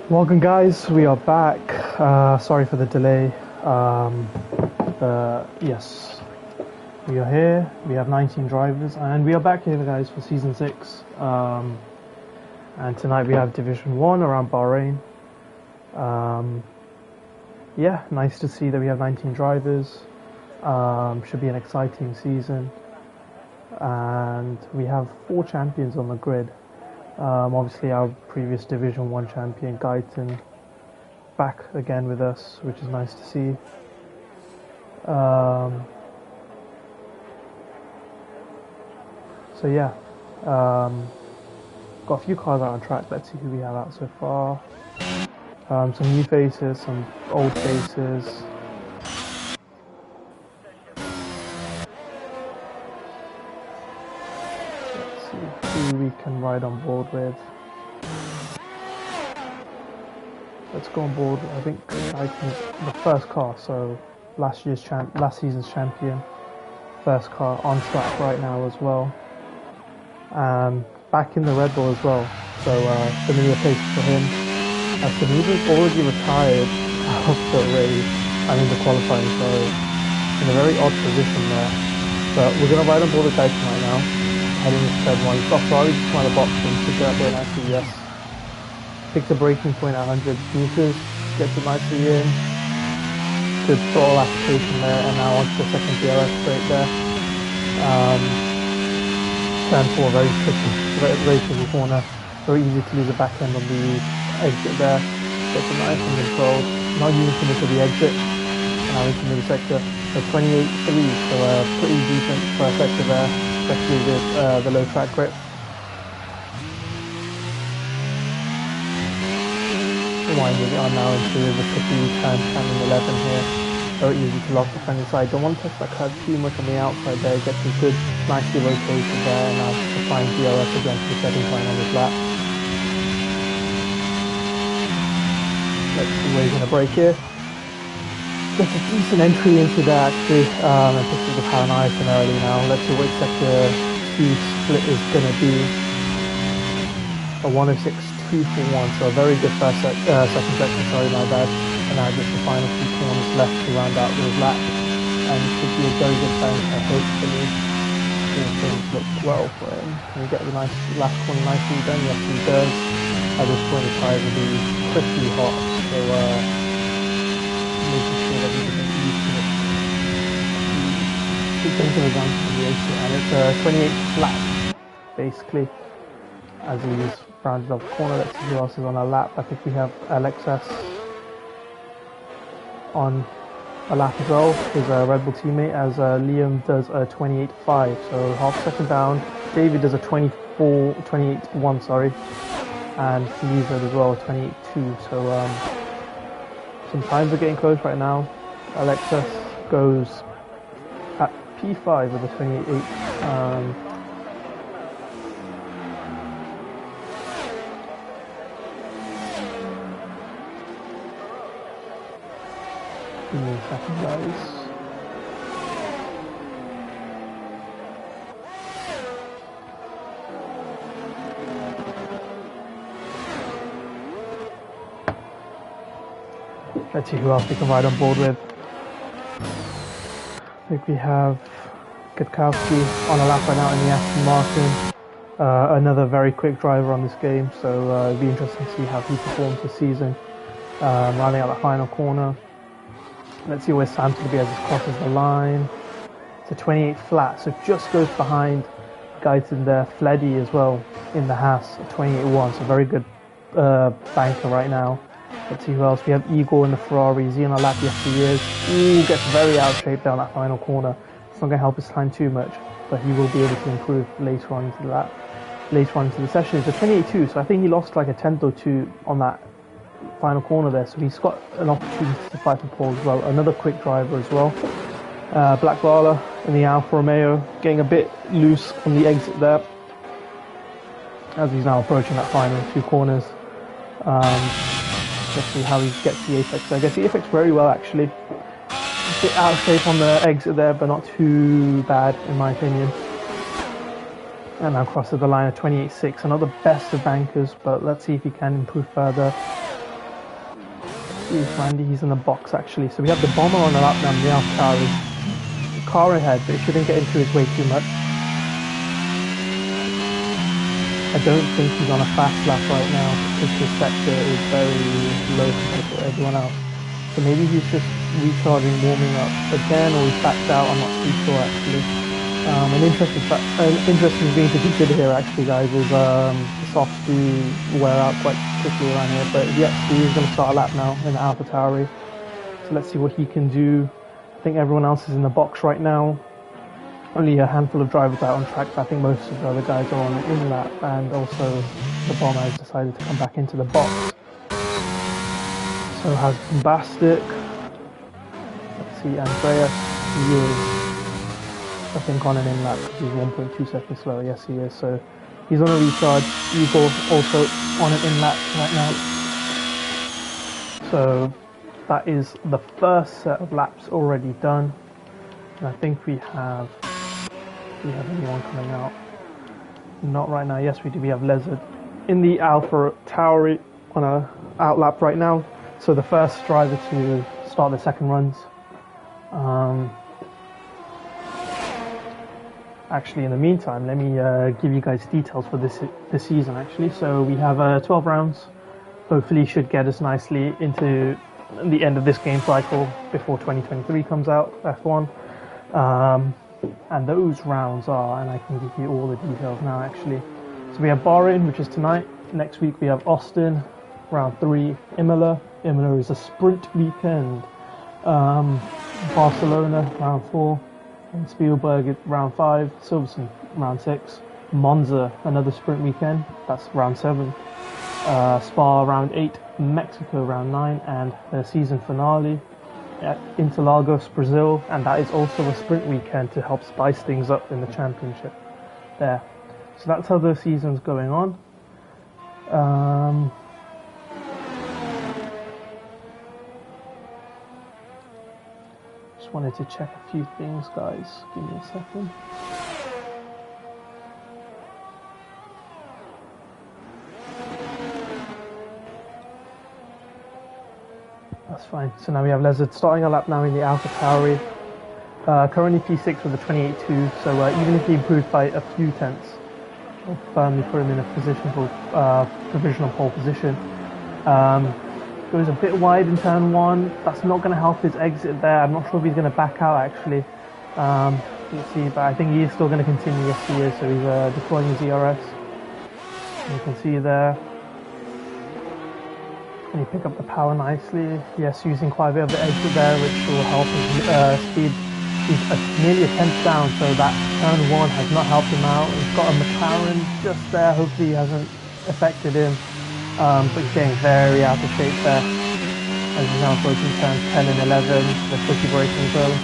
Welcome guys, we are back. Sorry for the delay. Yes, we are here. We have 19 drivers and we are back here guys for season 6. And tonight we have Division 1 around Bahrain. Yeah, nice to see that we have 19 drivers. Should be an exciting season. And we have 4 champions on the grid. Obviously our previous Division 1 champion, Guyton, back again with us, which is nice to see. So yeah, got a few cars out on track. Let's see who we have out so far. Some new faces, some old faces. Who we can ride on board with. Let's go on board. I think Guyton's the first car, so last season's champion. First car on track right now as well. Back in the Red Bull as well, so familiar face for him. So he was already retired of the race, the qualifying, so in a very odd position there. But we're going to ride on board with Guyton right now. Heading into turn 1. He's got Ferrari just trying to box him, pick it up very nicely, yes. Picked a braking point at 100 meters, gets it nicely in. Good throttle application there, and now onto the second DRS straight there. Turn 4, very tricky corner. Very easy to lose the back end on the exit there. Gets it nice and controlled. Not using too much of the exit. Now into the sector. So 28.3, so pretty decent for a sector there, especially with the low track grip. Winding it on now into the tricky turn 10 and 11 here. Very easy to lock the front side. Don't want to touch that curve too much on the outside there. Gets a good, nicely rotated there, and now applying DRS again to the setting point on his lap. Let's see where he's going to brake here. Gets a decent entry into that actually, and picks up the power nice and early now. Let's see what sector 2 split is going to be. A 106.241, so a very good second section, sorry my bad. And now just the final 2 corners left to round out his lap. And it should be a very good banker, hopefully. Things look well for him. Can he get the nice last corner nicely done? Yes he does. At this point the tyres will be pretty hot, so making sure that he doesn't use too much. Keep going to the down to the exit, and it's a 28 flat basically as he's rounded off the corner. Let's see who else is on our lap. I think we have Alexis on a lap as well, his Red Bull teammate, as Liam does a 28.5, so half second down. David does a 28.1, sorry, and Lisa as well, 28.2. So some times are getting close right now. Alexis goes at P5 with a 28.8. Give me a second, guys. Let's see who else we can ride on board with. I think we have Gutkowski on a lap right now in the Aston Martin. Another very quick driver on this game, so it'll be interesting to see how he performs this season. Riding out the final corner. Let's see where Sam's going to be as he crosses the line. It's a 28 flat, so just goes behind Guyton there. Fleddy as well in the Haas, 28.1, so very good banker right now. Let's see who else. We have Igor in the Ferrari. Is he on a lap? Yes, he is. Ooh, gets very out of shape down that final corner. It's not going to help his time too much, but he will be able to improve later on into the lap. Later on into the session, it's a 28.2, so I think he lost like a tenth or two on that final corner there, so he's got an opportunity to fight for pole as well. Another quick driver as well. Black Gala in the Alfa Romeo, getting a bit loose on the exit there as he's now approaching that final 2 corners. Let's see how he gets the apex. I guess the apex very well actually. A bit out of shape on the exit there, but not too bad in my opinion. And now crosses the line at 28.6. Not the best of bankers, but let's see if he can improve further. Here's Randy, he's in the box actually. So we have the bomber on the lap now, the AlphaTauri. Car ahead, but it shouldn't get into his way too much. I don't think he's on a fast lap right now because his sector is very low compared to everyone else. So maybe he's just recharging, warming up again, or he's backed out. I'm not too sure actually. An interesting thing to consider here actually, guys, is the softs do wear out quite quickly around here. But yes, he is going to start a lap now in the AlphaTauri. So let's see what he can do. I think everyone else is in the box right now. Only a handful of drivers out on track, but I think most of the other guys are on the in-lap, and also the bomber has decided to come back into the box. So has Bombastic. Let's see, Andreas, he is, I think, on an in-lap because he's 1.2 seconds slower. Yes, he is. So he's on a recharge. Igor also on an in-lap right now. So that is the first set of laps already done. And I think we have anyone coming out? Not right now. Yes, we do. We have Lezard in the AlphaTauri on a out lap right now. So the first driver to start the second runs. Actually, in the meantime, let me give you guys details for this season. Actually, so we have 12 rounds. Hopefully, should get us nicely into the end of this game cycle before 2023 comes out. F1. And those rounds are, and I can give you all the details now actually. So we have Bahrain, which is tonight. Next week we have Austin, round 3. Imola is a sprint weekend. Barcelona, round 4. And Spielberg, round 5. Silverstone, round 6. Monza, another sprint weekend. That's round 7. Spa, round 8. Mexico, round 9. And the season finale at Interlagos, Brazil, and that is also a sprint weekend to help spice things up in the championship there. So that's how the season's going on. Just wanted to check a few things, guys. Give me a second. That's fine. So now we have Lezard starting a lap now in the AlphaTauri. Currently P6 with a 28.2, so even if he improved by a few tenths, will firmly put him in a position for provisional pole position. Goes a bit wide in turn 1. That's not going to help his exit there. I'm not sure if he's going to back out actually. Let's see, but I think he is still going to continue. Yes, he is. So he's deploying his ERS. You can see there. And he pick up the power nicely. Yes, using quite a bit of the exit there, which will help his speed. He's nearly a tenth down, so that turn 1 has not helped him out. He's got a McLaren just there. Hopefully, he hasn't affected him. But he's getting very out of shape there. As he's now approaching turns 10 and 11, the tricky braking zone.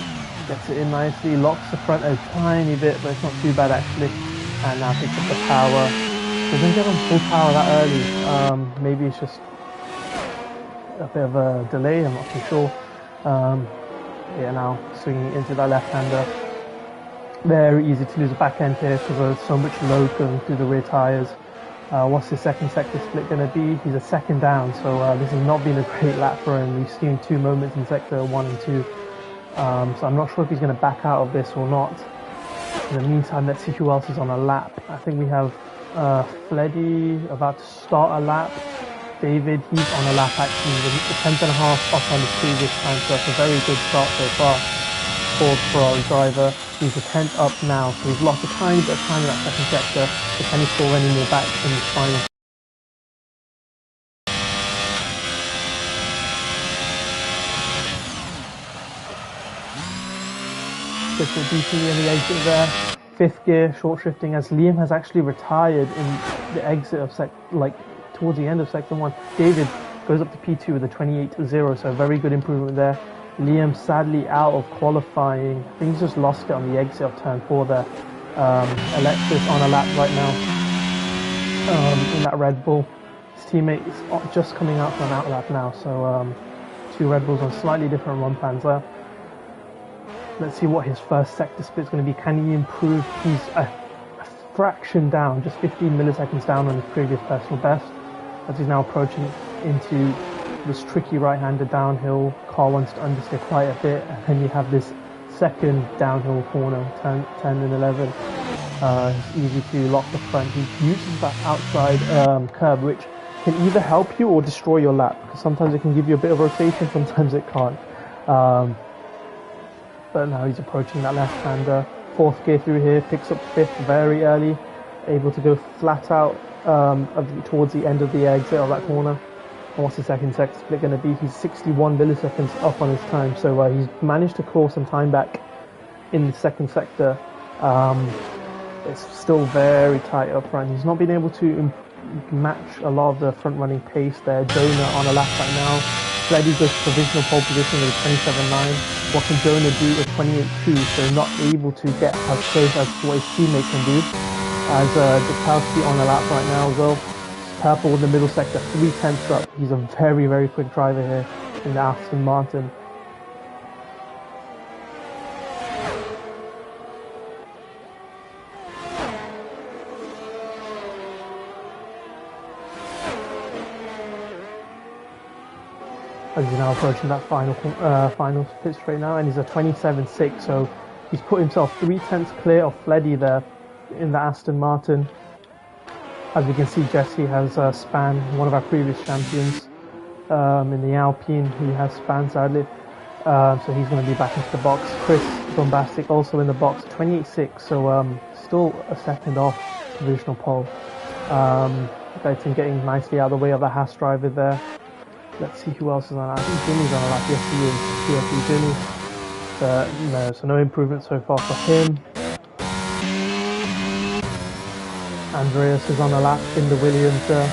Gets it in nicely, locks the front a tiny bit, but it's not too bad actually. And now picks up the power. Doesn't get on full power that early. Maybe it's just a bit of a delay, I'm not too sure. Yeah, now swinging into that left-hander. Very easy to lose a back end here because there's so much load going through the rear tyres. What's his second sector split going to be? He's a second down, so this has not been a great lap for him. We've seen 2 moments in sector 1 and 2. So I'm not sure if he's going to back out of this or not. In the meantime, let's see who else is on a lap. I think we have Fleddy about to start a lap. David, he's on a lap actually, with a 10.5 off on his previous time, so that's a very good start so far for our driver. He's a 10th up now, so he's lost a tiny bit of time in that second sector, but can he score any more back in his final? Gets it decently in the exit there. 5th gear, short shifting, as Liam has actually retired in the exit of towards the end of sector 1. David goes up to P2 with a 28.0, so a very good improvement there. Liam sadly out of qualifying. I think he's just lost it on the exit of turn 4 there. Alexis on a lap right now in that Red Bull. His teammate is just coming out for an out lap now, so 2 Red Bulls on slightly different run plans there. Let's see what his first sector split is going to be. Can he improve? He's a fraction down, just 15 milliseconds down on his previous personal best, as he's now approaching into this tricky right-hander downhill. Car wants to understeer quite a bit, and then you have this second downhill corner, 10 and 11. It's easy to lock the front. He uses that outside curb, which can either help you or destroy your lap, because sometimes it can give you a bit of rotation, sometimes it can't. But now he's approaching that left-hander. Fourth gear through here, picks up fifth very early, able to go flat out towards the end of the exit of that corner. And what's the second split going to be? He's 61 milliseconds up on his time, so he's managed to claw some time back in the second sector. It's still very tight up front. He's not been able to match a lot of the front running pace there. Jonah on a lap right now. Fleddy goes to provisional pole position with a 27.9. What can Jonah do with 28.2? So not able to get as close as what his teammate can do. As Dukowski on a lap right now as well. Purple in the middle sector, 3/10 up. He's a very, very quick driver here in the Aston Martin. As he's now approaching that final pit straight now, and he's a 27.6, so he's put himself 3/10 clear of Fleddy there in the Aston Martin. As we can see, Jesse has spanned one of our previous champions in the Alpine. He has spanned, sadly, so he's going to be back into the box. Chris Bombastic also in the box, 28.6, so still a second off provisional pole. Gaiten getting nicely out of the way of the Haas driver there. Let's see who else is on. I think Jimmy's on a lap. Yes, he is. PFE Jimmy. No, so no improvement so far for him. Andreas is on a lap in the Williams there.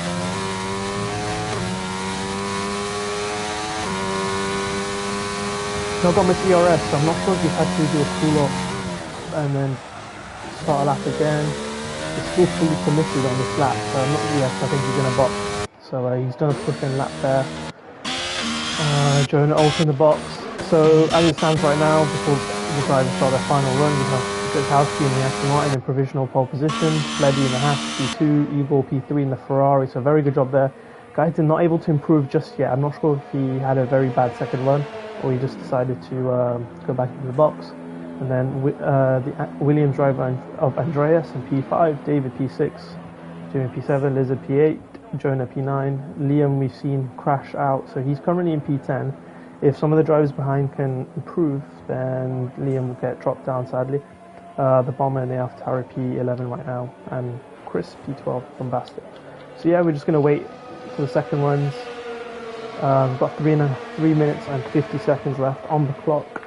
Not got my CRS, so I'm not sure if he's had to do a cool off and then start a lap again. He's still fully committed on this lap, so I'm not. Yes, I think he's in a box. So he's done a push-in lap there. Jonah also in the box. So as it stands right now, before the drivers start their final run, we have Dukowski in the Aston Martin in provisional pole position, Fleddy in the Haas P2, Igor P3 in the Ferrari. So very good job there. Gaiten not able to improve just yet. I'm not sure if he had a very bad second run or he just decided to go back into the box. And then the Williams driver of Andreas in P5, David P6, Jimmy P7, Lizard P8, Jonah P9, Liam we've seen crash out, so he's currently in P10. If some of the drivers behind can improve, then Liam will get dropped down, sadly. The Bomber and the AlphaTauri P11 right now, and Chris P12 Bombastic. So yeah, we're just going to wait for the second runs. We've got 3 minutes and 50 seconds left on the clock.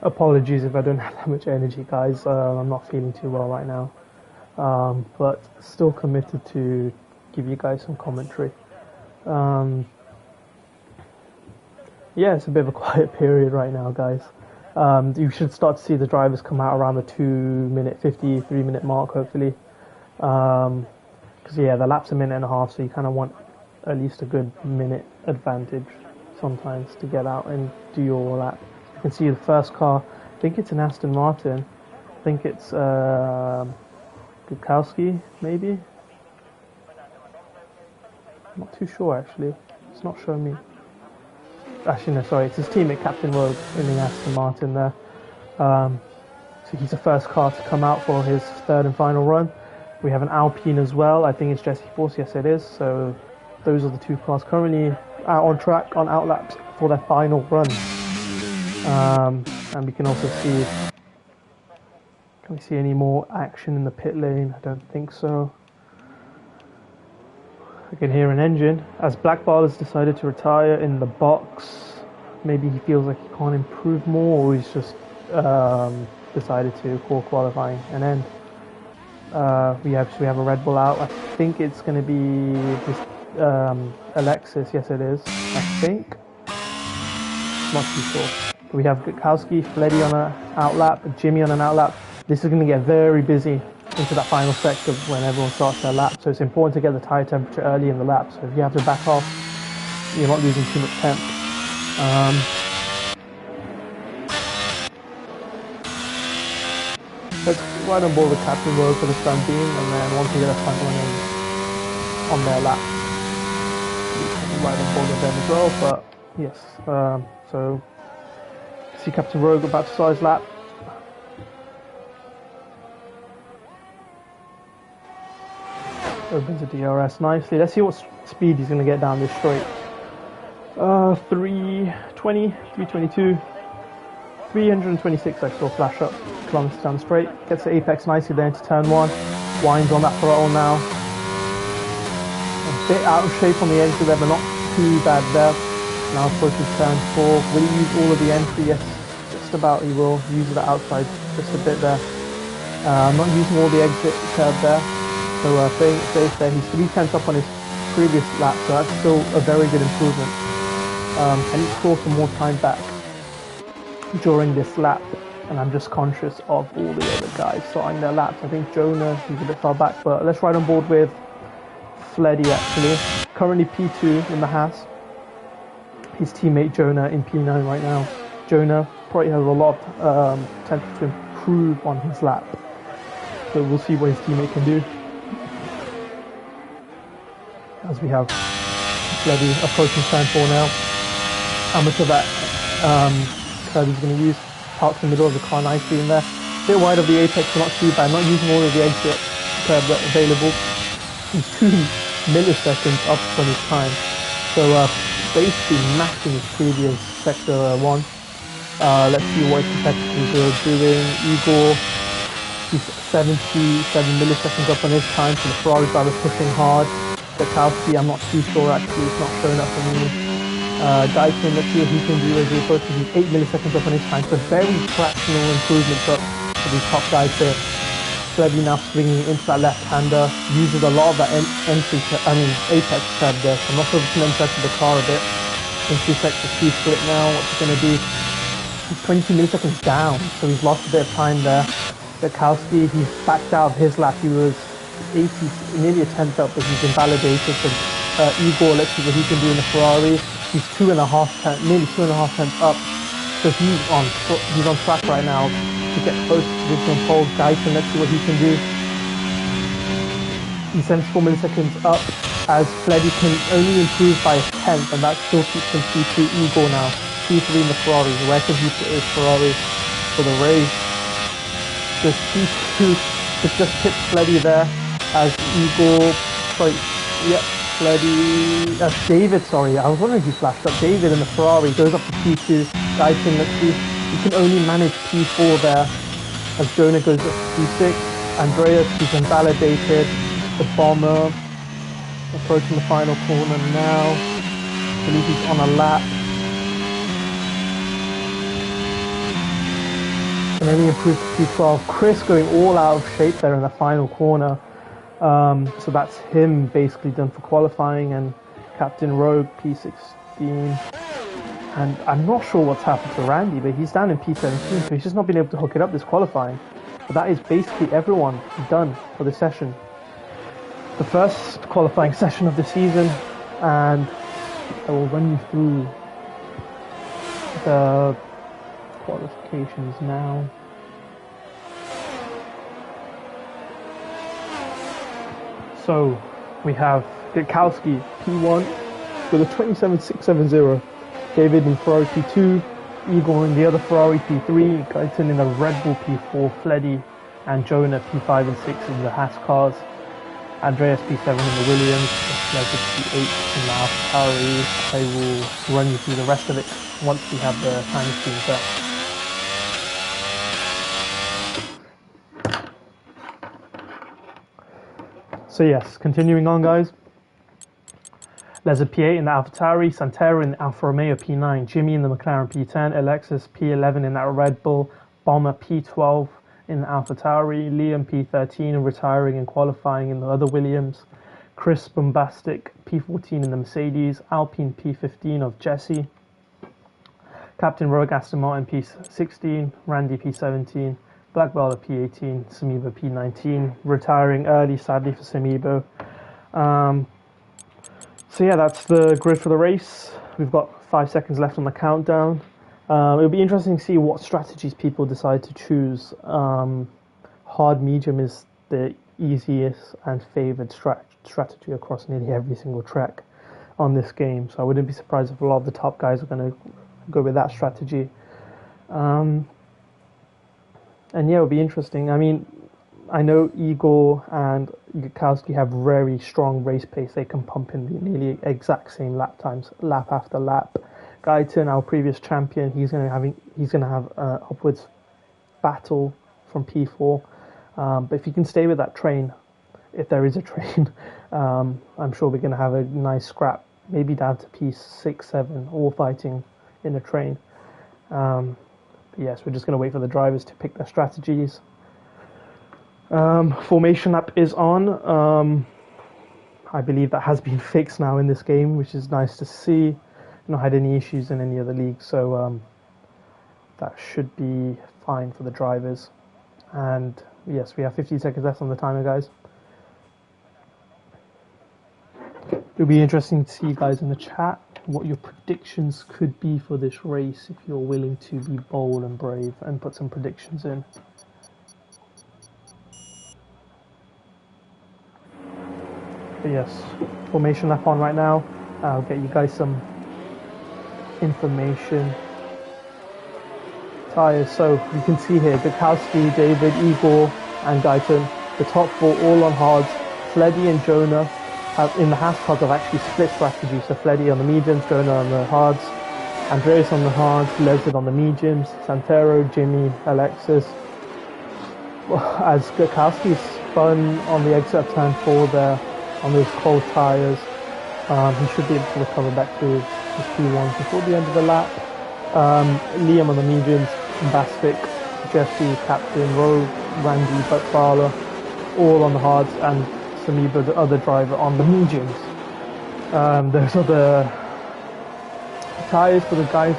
Apologies if I don't have that much energy, guys. I'm not feeling too well right now, but still committed to give you guys some commentary. Yeah, it's a bit of a quiet period right now, guys. You should start to see the drivers come out around the 2-minute, 3-minute mark, hopefully. Because yeah, the lap's a minute and a half, so you kind of want at least a good minute advantage sometimes to get out and do your lap. You can see the first car, I think it's an Aston Martin. I think it's Dukowski, maybe? I'm not too sure, actually. It's not showing me. Actually, no, sorry, it's his teammate, Captain Rogue, in the Aston Martin there. So he's the first car to come out for his third and final run. We have an Alpine as well. I think it's Jesse Force, yes it is. So those are the two cars currently out on track, on outlaps for their final run. And we can also see, can we see any more action in the pit lane? I don't think so. I can hear an engine. As Black Ball has decided to retire in the box, maybe he feels like he can't improve more, or he's just decided to call qualifying an end. We have a Red Bull out. I think it's going to be this Alexis. Yes, it is. I think. Not too sure. We have Gutowski, Fleddy on an outlap, Jimmy on an outlap. This is going to get very busy into that final sector when everyone starts their lap. So it's important to get the tyre temperature early in the lap. So if you have to back off, you're not losing too much temp. let's ride on board with Captain Rogue for the time being, and then once we get a front running on their lap, we can ride on board with them as well. But yes, so see Captain Rogue about to start his lap. Opens the DRS nicely. Let's see what speed he's going to get down this straight. 320, 322, 326 I saw flash up kilometers down the straight. Gets the apex nicely there into turn 1. Winds on that throttle now. A bit out of shape on the exit there, but not too bad there. Now approaches turn 4. Will he use all of the entry? Yes, just about he will. Use the outside just a bit there. Not using all the exit curve there. So playing it safe there. He's 3/10 up on his previous lap, so that's still a very good improvement. And he scored some more time back during this lap. And I'm just conscious of all the other guys starting their laps. I think Jonah, he's a bit far back, but let's ride on board with Fleddy actually. Currently P2 in the Haas. His teammate Jonah in P9 right now. Jonah probably has a lot of potential to improve on his lap. So we'll see what his teammate can do. As we have Fleddy approaching turn 4 now. How much of that curve he's going to use? Parks in the middle of the car nicely in there. A bit wide of the apex, but not too bad. Not using all of the exit curve that's available. He's 2 milliseconds up on his time. So basically matching his previous sector 1. Let's see what his competitors are doing. Igor, he's 77 milliseconds up on his time, so the Ferrari driver's pushing hard. Kowski, I'm not too sure actually, it's not showing up for me. Guyton, let's see what he can do as he approaches. He's 8 milliseconds up on his time, so very fractional improvements up for these top guys here. Fleddy now swinging into that left-hander, uses a lot of that apex curve there, so I'm not sure if it's going to interact with the car a bit. Into sector 2 split now, what's he going to do? He's 22 milliseconds down, so he's lost a bit of time there. Kowski, he's backed out of his lap, he was 80, nearly a 10th up, but he's invalidated. So Igor, let's see what he can do in the Ferrari. He's nearly 2.5 tenths up. So he's on track right now to get close to the original pole. Guyton, let's see what he can do. He's 74 milliseconds up as Fleddy can only improve by a 10th, and that still keeps him P2. Igor now, P3 in the Ferrari. Where can he put his Ferrari for the race? Does P2 just hit Fleddy there? As Igor, David, I was wondering if he flashed up. David in the Ferrari goes up to P2. Guyton, let's see, he can only manage P4 there, as Jonah goes up to P6. Andreas, he's invalidated. The bomber, approaching the final corner now. I believe he's on a lap. Can only improve to P12. Chris going all out of shape there in the final corner. So that's him basically done for qualifying, and Captain Rogue P16. And I'm not sure what's happened to Randy, but he's down in P17, so he's just not been able to hook it up this qualifying. But that is basically everyone done for this session. The first qualifying session of the season, and I will run you through the qualifications now. So we have Gakowski P1 with a 27.670, David in Ferrari P2, Igor in the other Ferrari P3, Guyton in the Red Bull P4, Fleddy and Jonah P5 and 6 in the Haas cars, Andreas P7 in the Williams, Legend P8 in the AlphaTauri. I will run you through the rest of it once we have the time screen set. So yes, continuing on guys. Leza P8 in the AlphaTauri, Santero in the Alfa Romeo P9, Jimmy in the McLaren P10, Alexis P11 in that Red Bull, Bomber P12 in the AlphaTauri, Liam P13 retiring and qualifying in the other Williams, Chris Bombastic P14 in the Mercedes, Alpine P15 of Jesse, Captain Rogue Aston Martin P16, Randy P17, Black Belt P18, Samibo P19, retiring early sadly for Samibo. So yeah, that's the grid for the race. We've got 5 seconds left on the countdown. It'll be interesting to see what strategies people decide to choose hard medium is the easiest and favored strategy across nearly every single track on this game. So I wouldn't be surprised if a lot of the top guys are going to go with that strategy. And yeah, it'll be interesting. I mean, I know Igor and Gutowski have very strong race pace. They can pump in the nearly exact same lap times, lap after lap. Guyton, our previous champion, he's going to have upwards battle from P4. But if he can stay with that train, if there is a train, I'm sure we're going to have a nice scrap, maybe down to P6, 7, all fighting in a train. But yes, we're just going to wait for the drivers to pick their strategies. Formation lap is on. I believe that has been fixed now in this game, which is nice to see. Not had any issues in any other league, so that should be fine for the drivers. And yes, we have 15 seconds left on the timer, guys. It'll be interesting to see you guys in the chat what your predictions could be for this race, if you're willing to be bold and brave and put some predictions in. But yes, formation lap on right now. I'll get you guys some information. Tyres, so you can see here, Gutowski, David, Igor and Guyton, the top four all on hards. Fleddy and Jonah have, in the Haas-Cars, have actually split strategy. So Fleddy on the mediums, Jonah on the hards, Andreas on the hards, Leslie on the mediums, Santero, Jimmy, Alexis. As Gutowski spun on the exit of turn 4 there on those cold tyres, he should be able to recover back to his P1 before the end of the lap. Liam on the mediums, Bastic, Jesse, Captain, Rowe, Randy, Butfala, all on the hards, and Samiba, the other driver, on the mediums. Those are the tyres for the guys.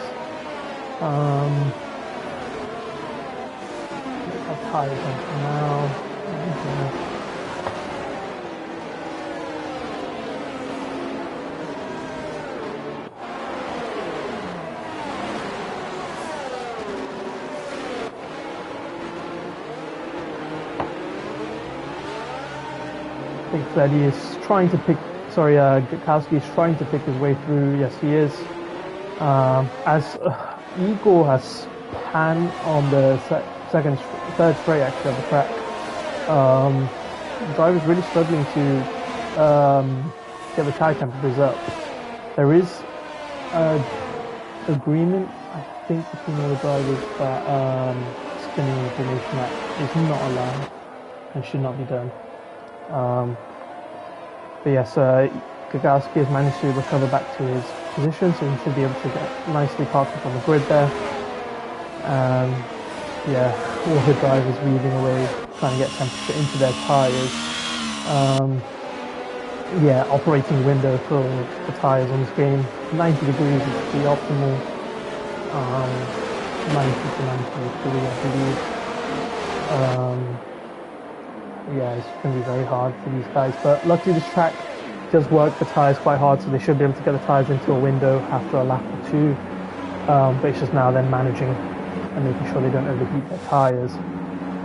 Tyres on for now. I think Fleddy is trying to pick, Gutowski is trying to pick his way through. Yes, he is. As Igor has pan on the third straight actually of the track. The driver's really struggling to get the tyre temperatures up. There is agreement, I think, between all the drivers that spinning information that is not allowed and should not be done. But yes, Gutowski has managed to recover back to his position, so he should be able to get nicely parked up on the grid there. Yeah, all the drivers weaving away, trying to get temperature into their tyres. Yeah, operating window for the tyres on this game, 90 degrees is the optimal. 90 to 93, I believe. Yeah, it's going to be very hard for these guys, but luckily this track does work the tyres quite hard, so they should be able to get the tyres into a window after a lap or two. But it's just now then managing and making sure they don't overheat their tyres.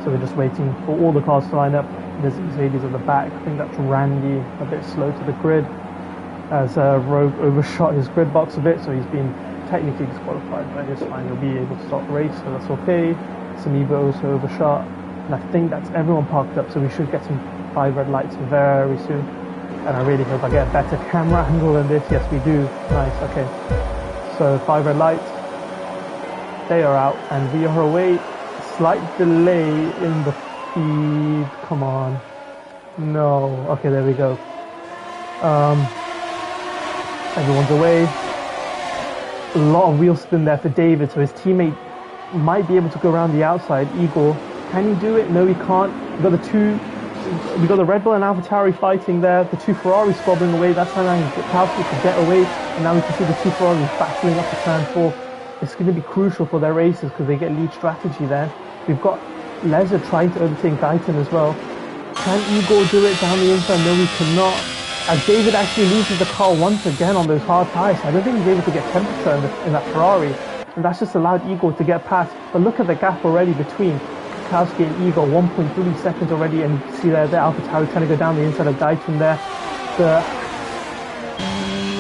So we're just waiting for all the cars to line up. There's Mercedes at the back. I think that's Randy, a bit slow to the grid, as Rogue overshot his grid box a bit, so he's been technically disqualified, but it's fine. He'll be able to start the race, so that's okay. Samiba also overshot. And I think that's everyone parked up, so we should get some 5 red lights very soon. And I really hope I get a better camera angle than this. Yes, we do. Nice, okay. So 5 red lights. They are out, and we are away. Slight delay in the feed. Come on. No. Okay, there we go. Everyone's away. A lot of wheel spin there for David, so his teammate might be able to go around the outside. Igor, can he do it? No, he can't. We got the Red Bull and AlphaTauri fighting there. The 2 Ferraris squabbling away. That's how Gutowski could get away. And now we can see the 2 Ferraris battling up to turn 4. It's going to be crucial for their races because they get lead strategy there. We've got Leza trying to overtake Guyton as well. Can Igor do it down the inside? No, he cannot. As David actually loses the car once again on those hard tyres. I don't think he's able to get temperature in that Ferrari. And that's just allowed Igor to get past. But look at the gap already between Getkowski and Igor 1.3 seconds already, and you see there, AlphaTauri trying to go down the inside of Guyton there.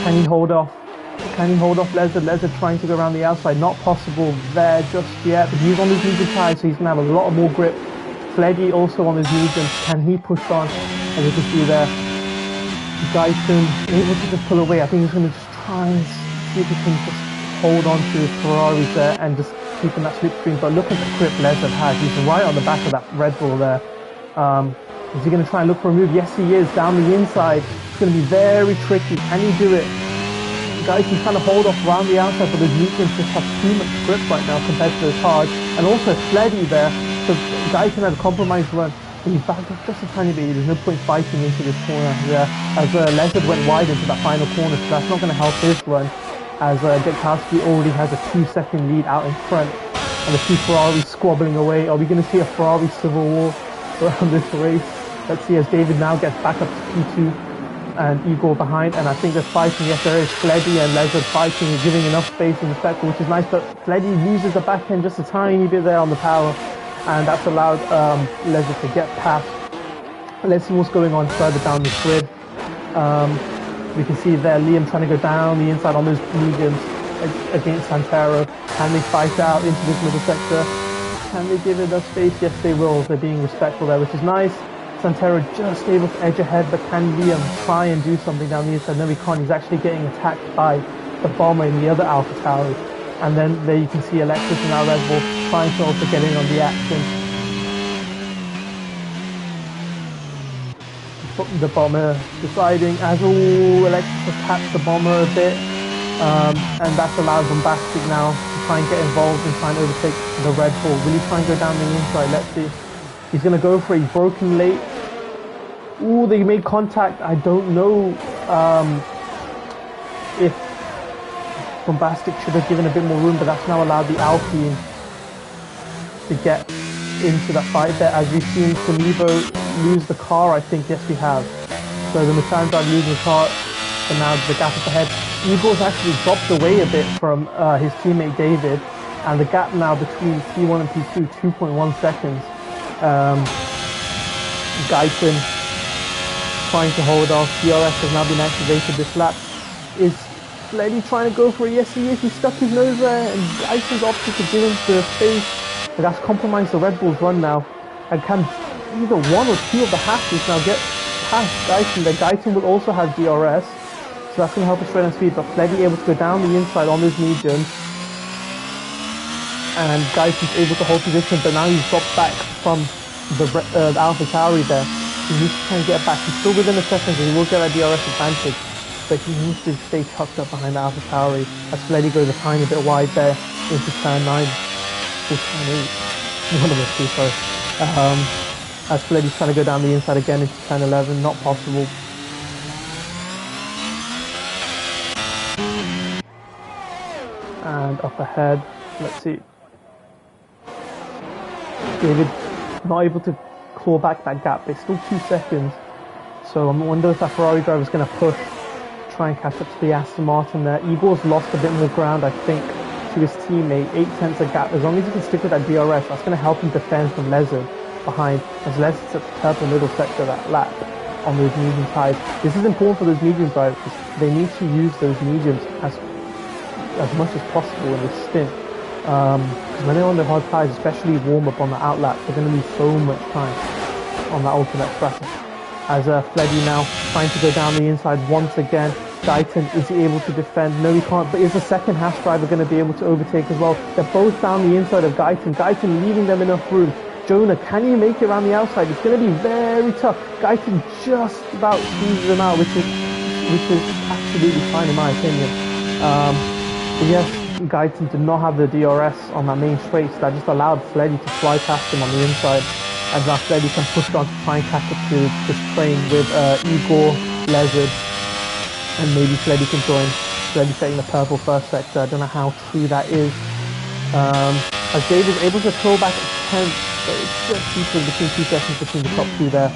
Can he hold off? Can he hold off Lezard? Lezard trying to go around the outside, not possible there just yet, but he's on his medium tires, so he's going to have a lot more grip. Fleddy also on his mediums, can he push on? As you can see there, Guyton able to just pull away. I think he's going to just try and see if he can just hold on to his Ferraris there and just keep in that slipstream, but look at the grip Lezard has. He's right on the back of that Red Bull there. Is he going to try and look for a move? Yes, he is, down the inside. It's going to be very tricky. Can he do it? Guyton's trying to hold off around the outside, but his mediums just have too much grip right now compared to his hard. And also Fleddy there, so Guyton had a compromised run. He backed up just a tiny bit. There's no point fighting into this corner there, as Lezard went wide into that final corner, so that's not going to help his run, as Getkowski already has a 2-second lead out in front, and the two Ferraris squabbling away. Are we going to see a Ferrari civil war around this race? Let's see, as David now gets back up to P2 and Igor behind, and I think they're fighting. Yes, there is Fleddy and Lezard fighting and giving enough space in the sector, which is nice, but Fleddy loses the back end just a tiny bit there on the power, and that's allowed Lezard to get past. Let's see what's going on further down the grid. We can see there Liam trying to go down the inside on those mediums against Santero. Can they fight out into this middle sector? Can they give it enough space? Yes, they will. They're being respectful there, which is nice. Santero just able to edge ahead, but can Liam try and do something down the inside? No, he can't. He's actually getting attacked by the bomber in the other AlphaTauri. And then there you can see Alexis and our Red Bull trying to also get in on the action. The bomber deciding, as Alexis attacks the bomber a bit, and that's allowed Bombastic now to try and get involved and try and overtake the Red Bull. Will he try and go down the inside? Let's see. He's going to go for a broken late. Ooh, they made contact. I don't know if Bombastic should have given a bit more room, but that's now allowed the Alpine to get into that fight there. As we've seen Sonivo lose the car, I think. Yes, we have. So the McLaren driver losing the car, and now the gap up ahead. Igor's actually dropped away a bit from his teammate David, and the gap now between P1 and P2, 2.1 seconds. Guyton trying to hold off. DRS has now been activated this lap. Is Fleddy trying to go for it? Yes, he is. He stuck his nose there, and Guyton's opted to give him the space. But that's compromised the Red Bull's run now. And can either one or two of the Haskins now get past Guyton? The Guyton will also have DRS, so that's going to help us straight on speed. But Fleddy able to go down the inside on those mediums, and Guyton's able to hold position, but now he's dropped back from the AlphaTauri there. He needs to try and get back. He's still within a second, so he will get a DRS advantage, but he needs to stay tucked up behind the AlphaTauri as Fleddy goes a tiny bit wide there into turn 9 or turn 8. One of the two, sorry. As Fleddy's trying to go down the inside again into turn 11, not possible. And up ahead, let's see. David not able to claw back that gap. There's still 2 seconds, so I wonder if that Ferrari driver is going to push, try and catch up to the Aston Martin there. Igor's lost a bit more ground, I think, to his teammate. 8 tenths of gap. As long as he can stick with that DRS, that's going to help him defend from Lezard behind, as Lezard's at the purple middle sector of that lap on those medium tires. This is important for those medium drivers. They need to use those mediums as much as possible in this stint. Because when they're on their hard tires, especially warm up on the outlap, they're going to lose so much time on that alternate throttle. As Fleddy now trying to go down the inside once again. Guyton, is he able to defend? No, he can't. But is the second Haas driver going to be able to overtake as well? They're both down the inside of Guyton. Guyton leaving them enough room. Jonah, can he make it around the outside? It's going to be very tough. Guyton just about squeezes them out, which is absolutely fine in my opinion. But yes, Guyton did not have the DRS on that main straight, so that just allowed Fleddy to fly past him on the inside. And now Fleddy can push on to try and catch up to this train with Igor, Lezard, and maybe Fleddy can join. Fleddy setting the purple first sector. I don't know how true that is. As David's able to pull back a 10th, but it's just equal between 2 seconds between the top two there.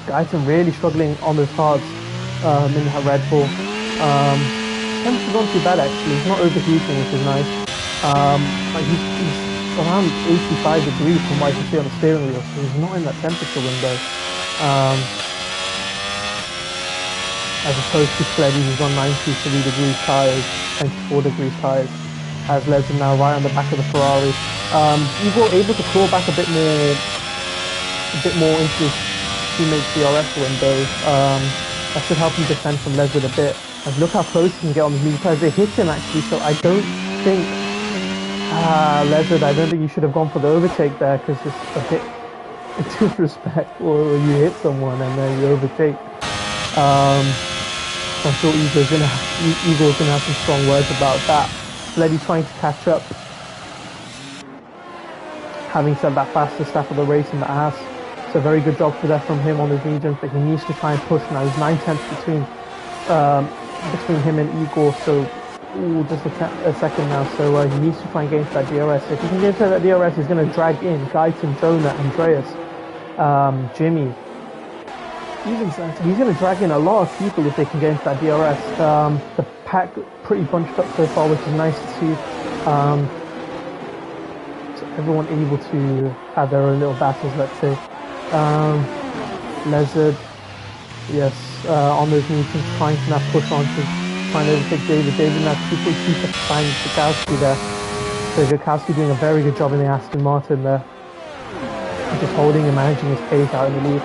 Guyton really struggling on those hards in that Red Bull. Temperature's not too bad actually. He's not overheating, which is nice. Like he's around 85 degrees from what I can see on the steering wheel, so he's not in that temperature window. As opposed to Fleddy, who's on 93 degrees tyres, 94 degrees tyres, as Leslie now right on the back of the Ferrari. Igor able to claw back a bit more into his teammate's DRS window. That should help him defend from Leslie a bit. And look how close he can get on the medium tyres. They hit him actually, so I don't think Leslie, I don't think you should have gone for the overtake there, because it's a bit disrespectful when you hit someone and then you overtake. I'm sure Igor's gonna have some strong words about that. Fleddy trying to catch up. Having said that, fastest lap of the race in the ass. It's a very good job for that from him on his mediums, but he needs to try and push now. He's 9/10 between him and Igor, so just a second now. So he needs to try and get into that DRS. If he can get into that DRS, he's going to drag in Guyton, Jonah, Andreas, Jimmy. Even so, he's going to drag in a lot of people if they can get into that DRS. The pack pretty bunched up so far, which is nice to see. So everyone able to have their own little battles, let's say. Lezard, yes, on those meetings, trying to now push on to trying to overtake David. David now 2.2 seconds behind Gukowski there. So Gukowski doing a very good job in the Aston Martin there. Just holding and managing his pace out in the lead.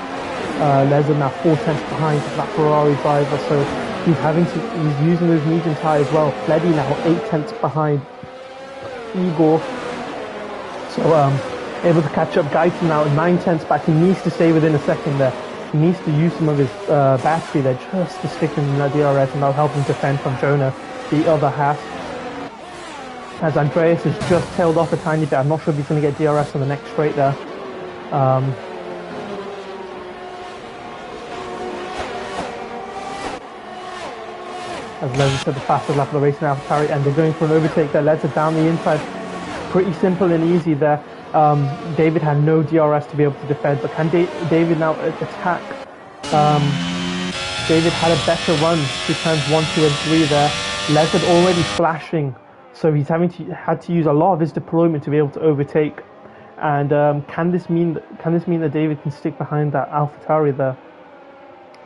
Lezard now 4/10 behind that Ferrari driver, so he's using those medium tyres as well. Fleddy now 8/10 behind Igor. So able to catch up. Guyton now 9/10 back. He needs to stay within a second there. He needs to use some of his battery there just to stick in that DRS, and that'll help him defend from Jonah, the other half. As Andreas has just tailed off a tiny bit. I'm not sure if he's going to get DRS on the next straight there. As Lezard said, the fastest lap of the race in AlphaTauri, and they're going for an overtake there. Lezard down the inside. Pretty simple and easy there. David had no DRS to be able to defend, but can David now attack? David had a better run through turns 1, 2, and 3 there. Lezard already flashing, so he's had to use a lot of his deployment to be able to overtake. And can this mean that David can stick behind that AlphaTauri there